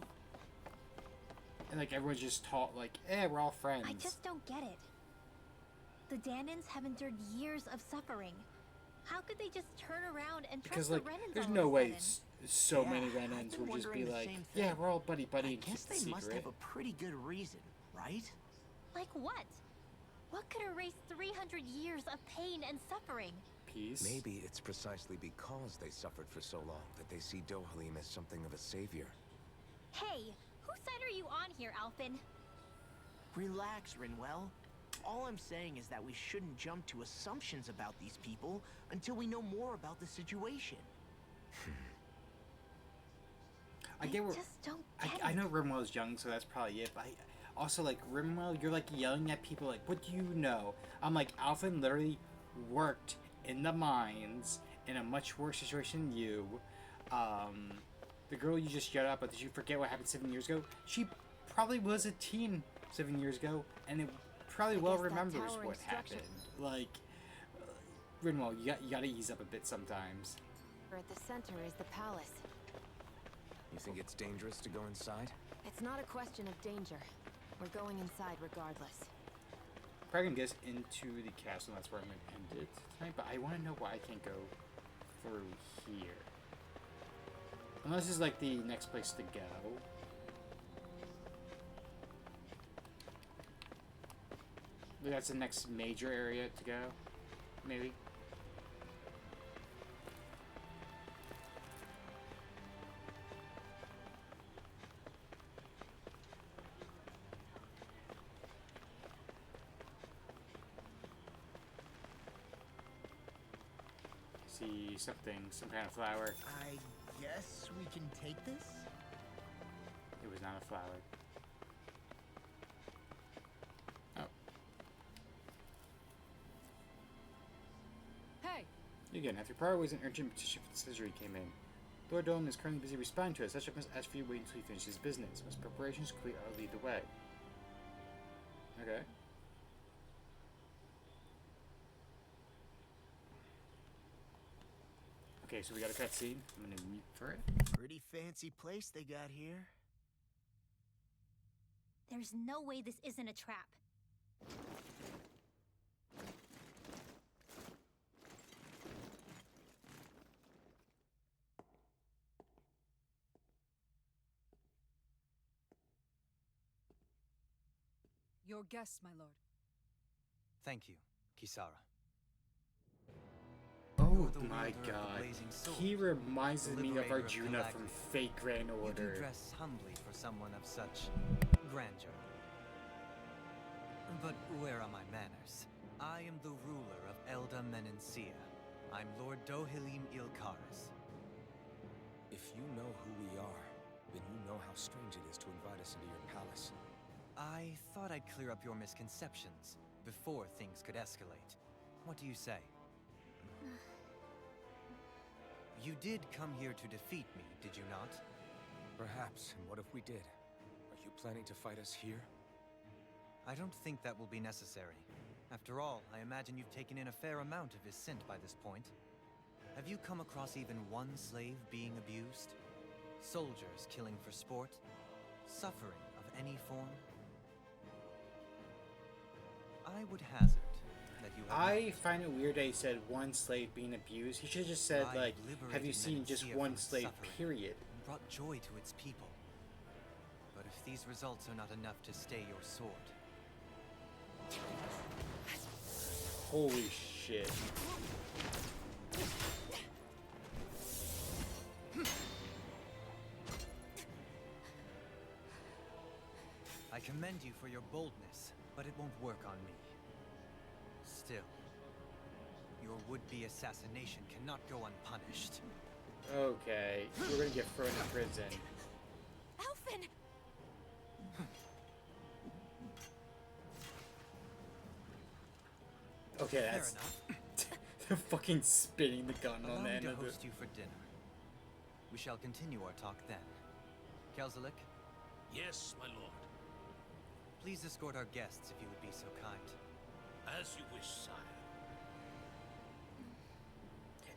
And like everyone's just taught like, we're all friends. I just don't get it. The Danans have endured years of suffering. How could they just turn around and Because trust like, the Renans there's all no of a way sudden? so Yeah, many I've Renans been would just be wondering the like, same yeah, thing. we're all buddy-buddy I and keep guess the they must secret. have a pretty good reason, right? Like what? What could erase 300 years of pain and suffering? Peace. Maybe it's precisely because they suffered for so long that they see Dohalim as something of a savior. Hey, whose side are you on here, Alphen? Relax, Rinwell. All I'm saying is that we shouldn't jump to assumptions about these people until we know more about the situation. I get where just don't get I it. know Rimwell's young, so that's probably it. But I also like Rimwell, you're like yelling at people like, "What do you know?" I'm like, Alphen literally worked in the mines in a much worse situation than you. The girl you just yelled at, but did you forget what happened 7 years ago? She probably was a teen 7 years ago, and it probably well guess that remembers towering what structure- happened. Like, Rinwell, you gotta ease up a bit sometimes. at the center is the palace. You think it's dangerous to go inside? It's not a question of danger. We're going inside regardless. Probably gonna get us into the castle, and that's where I'm gonna end it tonight, but I want to know why I can't go through here. Unless this is like the next place to go. Maybe that's the next major area to go, maybe. See something, some kind of flower. I guess we can take this? It was not a flower. Oh. Hey, Again, after prior was an urgent petition for the surgery came in. Lord Dolan is currently busy responding to it. Such a must ask for you wait until he finishes business. Once preparations complete, I'll lead the way. Okay. Okay, so we got a cutscene. I'm gonna mute for it. Pretty fancy place they got here. There's no way this isn't a trap. your guests, my lord. Thank you, Kisara. Oh the my wielder of the god. blazing sword, He reminds the me of liberator of Arjuna Galactica. from Fate Grand You Order. do dress humbly for someone of such grandeur. But where are my manners? I am the ruler of Elda Menencia. I'm Lord Dohilim Ilkaris. If you know who we are, then you know how strange it is to invite us into your palace. I thought I'd clear up your misconceptions before things could escalate. What do you say? You did come here to defeat me, did you not? Perhaps, and what if we did? Are you planning to fight us here? I don't think that will be necessary. After all, I imagine you've taken in a fair amount of his scent by this point. Have you come across even one slave being abused? Soldiers killing for sport? Suffering of any form? I would hazard that you have I find it weird that he said one slave being abused. He should have just said, I like, liberated have you seen just Menencia one from slave, suffering period? and brought joy to its people. But if these results are not enough to stay your sword, Holy shit. I commend you for your boldness, but it won't work on me. Still, your would-be assassination cannot go unpunished. Okay, we're gonna get thrown in prison. Alphen! Okay, Fair that's enough. they're fucking spinning the gun Allow on the me end to of it. host you for dinner. We shall continue our talk then. Kelzelik, Yes, my lord. please escort our guests if you would be so kind. As you wish, sire.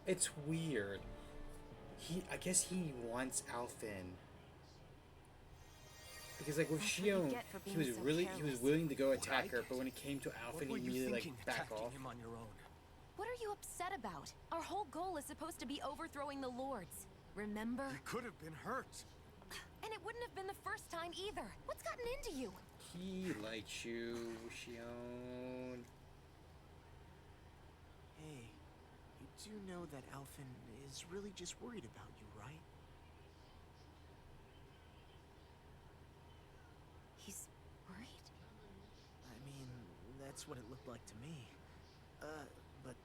It's weird. I guess he wants Alphen. Because like with That's what you Shion, get for he being was so he was careless. willing to go attack her, get? but when it came to Alphen, What were he you immediately thinking, like back attacking off. him on your own? What are you upset about? Our whole goal is supposed to be overthrowing the lords. Remember? He could have been hurt. And it wouldn't have been the first time either. What's gotten into you? He likes you, Shion. Hey, you do know that Alphen is really just worried about you, right? He's worried? I mean, that's what it looked like to me. But,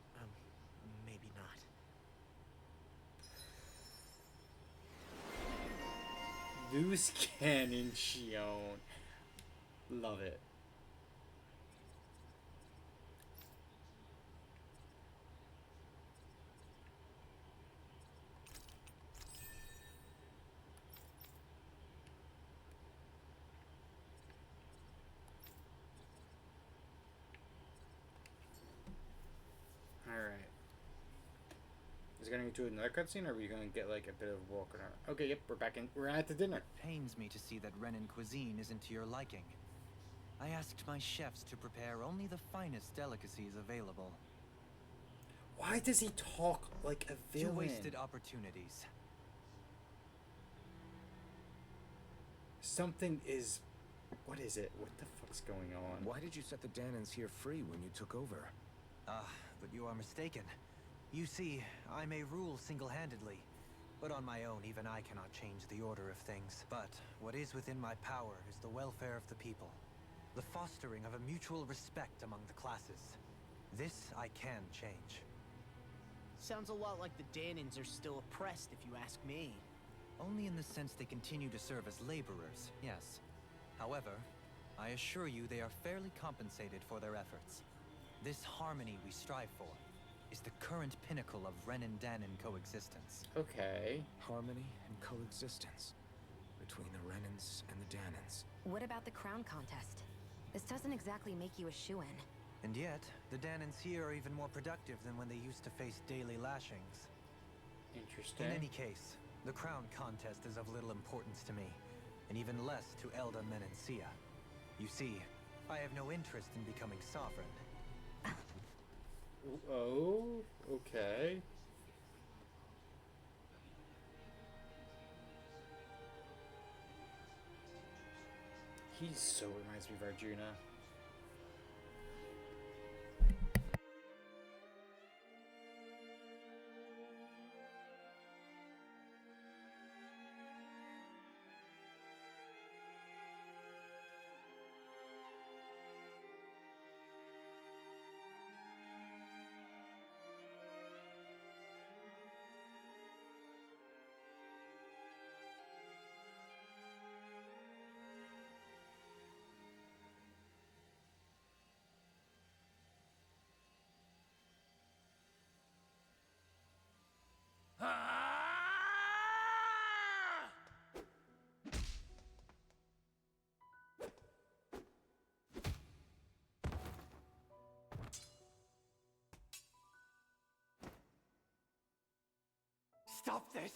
maybe not. Loose cannon, Shion. Love it. Alright. Is Is it gonna go to another cutscene, or are we gonna get like a bit of walk around? Okay, yep, we're back in. We're at the dinner. Pains me to see that Renan cuisine isn't to your liking. I asked my chefs to prepare only the finest delicacies available. Why does he talk like a Two villain? wasted opportunities. Something is... What is it? What the fuck's going on? Why did you set the Danans here free when you took over? But you are mistaken. You see, I may rule single-handedly, but on my own even I cannot change the order of things. But what is within my power is the welfare of the people. The fostering of a mutual respect among the classes. This I can change. Sounds a lot like the Danans are still oppressed, if you ask me. Only in the sense they continue to serve as laborers, yes. However, I assure you they are fairly compensated for their efforts. This harmony we strive for is the current pinnacle of Renan-Danan coexistence. Okay. Harmony and coexistence between the Renans and the Danans. What about the crown contest? This doesn't exactly make you a shoo-in. And yet, the Danans here are even more productive than when they used to face daily lashings. Interesting. In any case, the crown contest is of little importance to me, and even less to Elda Menencia. You see, I have no interest in becoming sovereign. Oh, okay. He so reminds me of Arjuna. Stop this!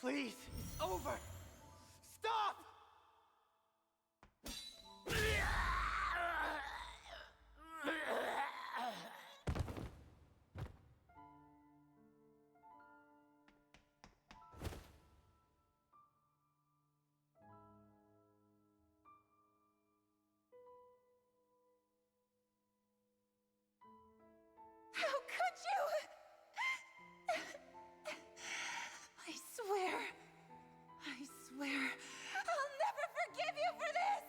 Please! It's over! Stop! How could you? I swear, I'll never forgive you for this!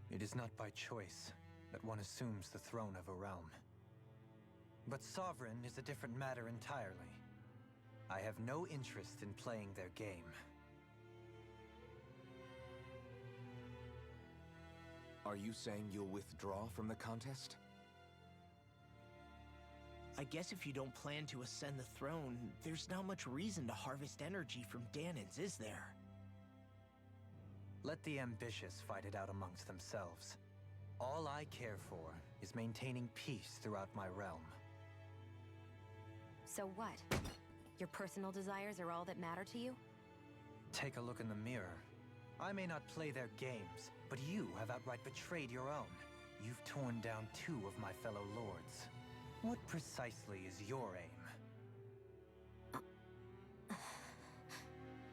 It is not by choice that one assumes the throne of a realm. But sovereign is a different matter entirely. I have no interest in playing their game. Are you saying you'll withdraw from the contest? I guess if you don't plan to ascend the throne, there's not much reason to harvest energy from Danans, is there? Let the ambitious fight it out amongst themselves. All I care for is maintaining peace throughout my realm. So what? Your personal desires are all that matter to you? Take a look in the mirror. I may not play their games, but you have outright betrayed your own. You've torn down 2 of my fellow lords. What precisely is your aim?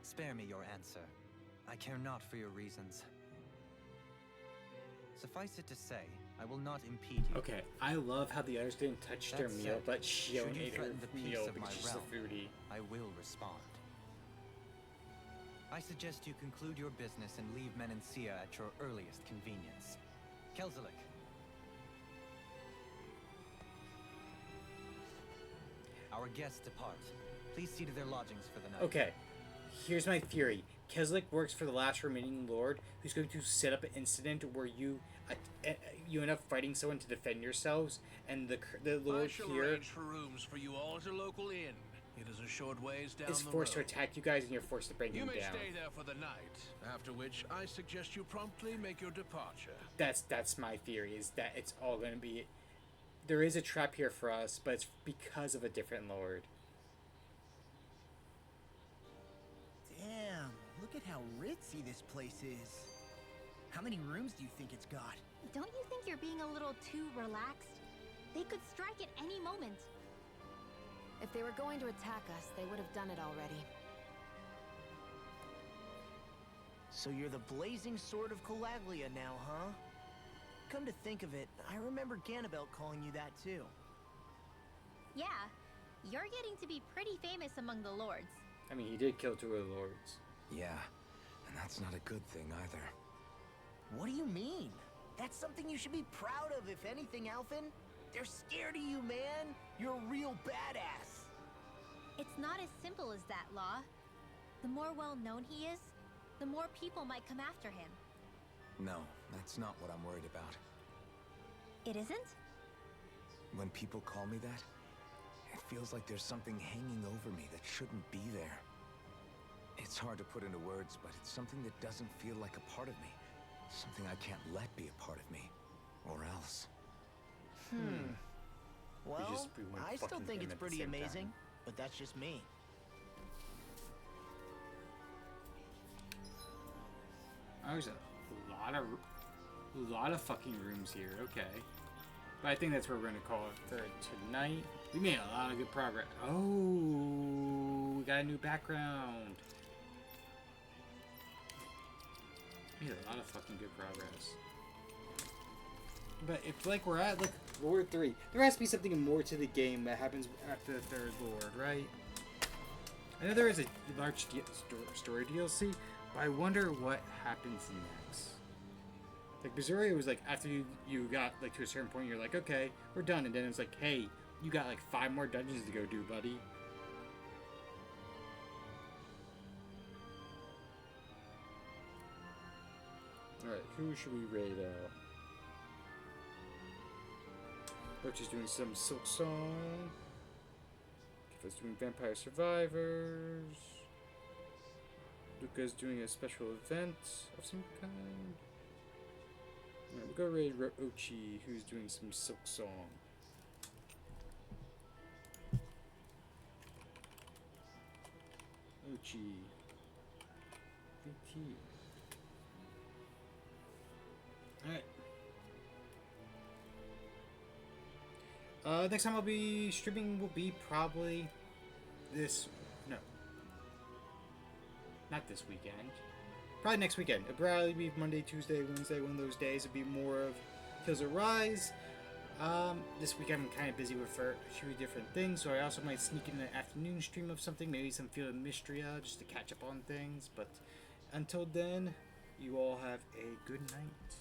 Spare me your answer. I care not for your reasons. Suffice it to say, I will not impede you. Okay, I love how the others didn't touch their That meal, said, but she should you ate her threaten the peace meal of because my she's a realm, foodie. I will respond. I suggest you conclude your business and leave Menencia at your earliest convenience. Kelzelik. Our guests depart. Please see to their lodgings for the night. Okay, here's my theory. Keslick works for the last remaining Lord, who's going to set up an incident where you end up fighting someone to defend yourselves, and the I Lord shall here arrange for rooms for you all at a local inn. It is a short ways down is the forced to road. attack you guys, and you're forced to bring You him may down. stay there for the night, after which I suggest you promptly make your departure. That's my theory, is that it's all going to be... There is a trap here for us, but it's because of a different Lord. Damn, look at how ritzy this place is. How many rooms do you think it's got? Don't you think you're being a little too relaxed? They could strike at any moment. If they were going to attack us, they would have done it already. So you're the blazing sword of Calaglia now, huh? Come to think of it, I remember Ganabelt calling you that too. Yeah, you're getting to be pretty famous among the lords. I mean, he did kill 2 of the Lords. Yeah, and that's not a good thing either. What do you mean? That's something you should be proud of, if anything, Alphen. They're scared of you, man. You're a real badass. It's not as simple as that, Law. The more well-known he is, the more people might come after him. No, that's not what I'm worried about. It isn't? When people call me that, it feels like there's something hanging over me that shouldn't be there. It's hard to put into words, but it's something that doesn't feel like a part of me. Something I can't let be a part of me. Or else. Well, we went I still fucking think him it's at the pretty same amazing, time. but that's just me. There's a lot of fucking rooms here. Okay, but I think that's where we're gonna call it for tonight. We made a lot of good progress. Oh, we got a new background. We made a lot of fucking good progress. But if like we're at like Lord 3, there has to be something more to the game that happens after the 3rd Lord, right? I know there is a large story DLC, but I wonder what happens next. Like Missouri was like after you got like to a certain point, you're like, okay, we're done, and then it was like, hey, you got like 5 more dungeons to go do, buddy. All right, who should we raid out? Roach is doing some Silk Song. Kifa's doing Vampire Survivors. Luca's doing a special event of some kind. Alright, we'll go raid Ochi, who's doing some Silk Song. Ochi. VT. Alright. Next time I'll be streaming will be probably not this weekend. Probably next weekend. It'll probably be Monday, Tuesday, Wednesday, one of those days. It'll be more of Kills of Rise. This week I'm kind of busy with a few different things, so I also might sneak in an afternoon stream of something, maybe some Field of Mystria, just to catch up on things. But until then, you all have a good night.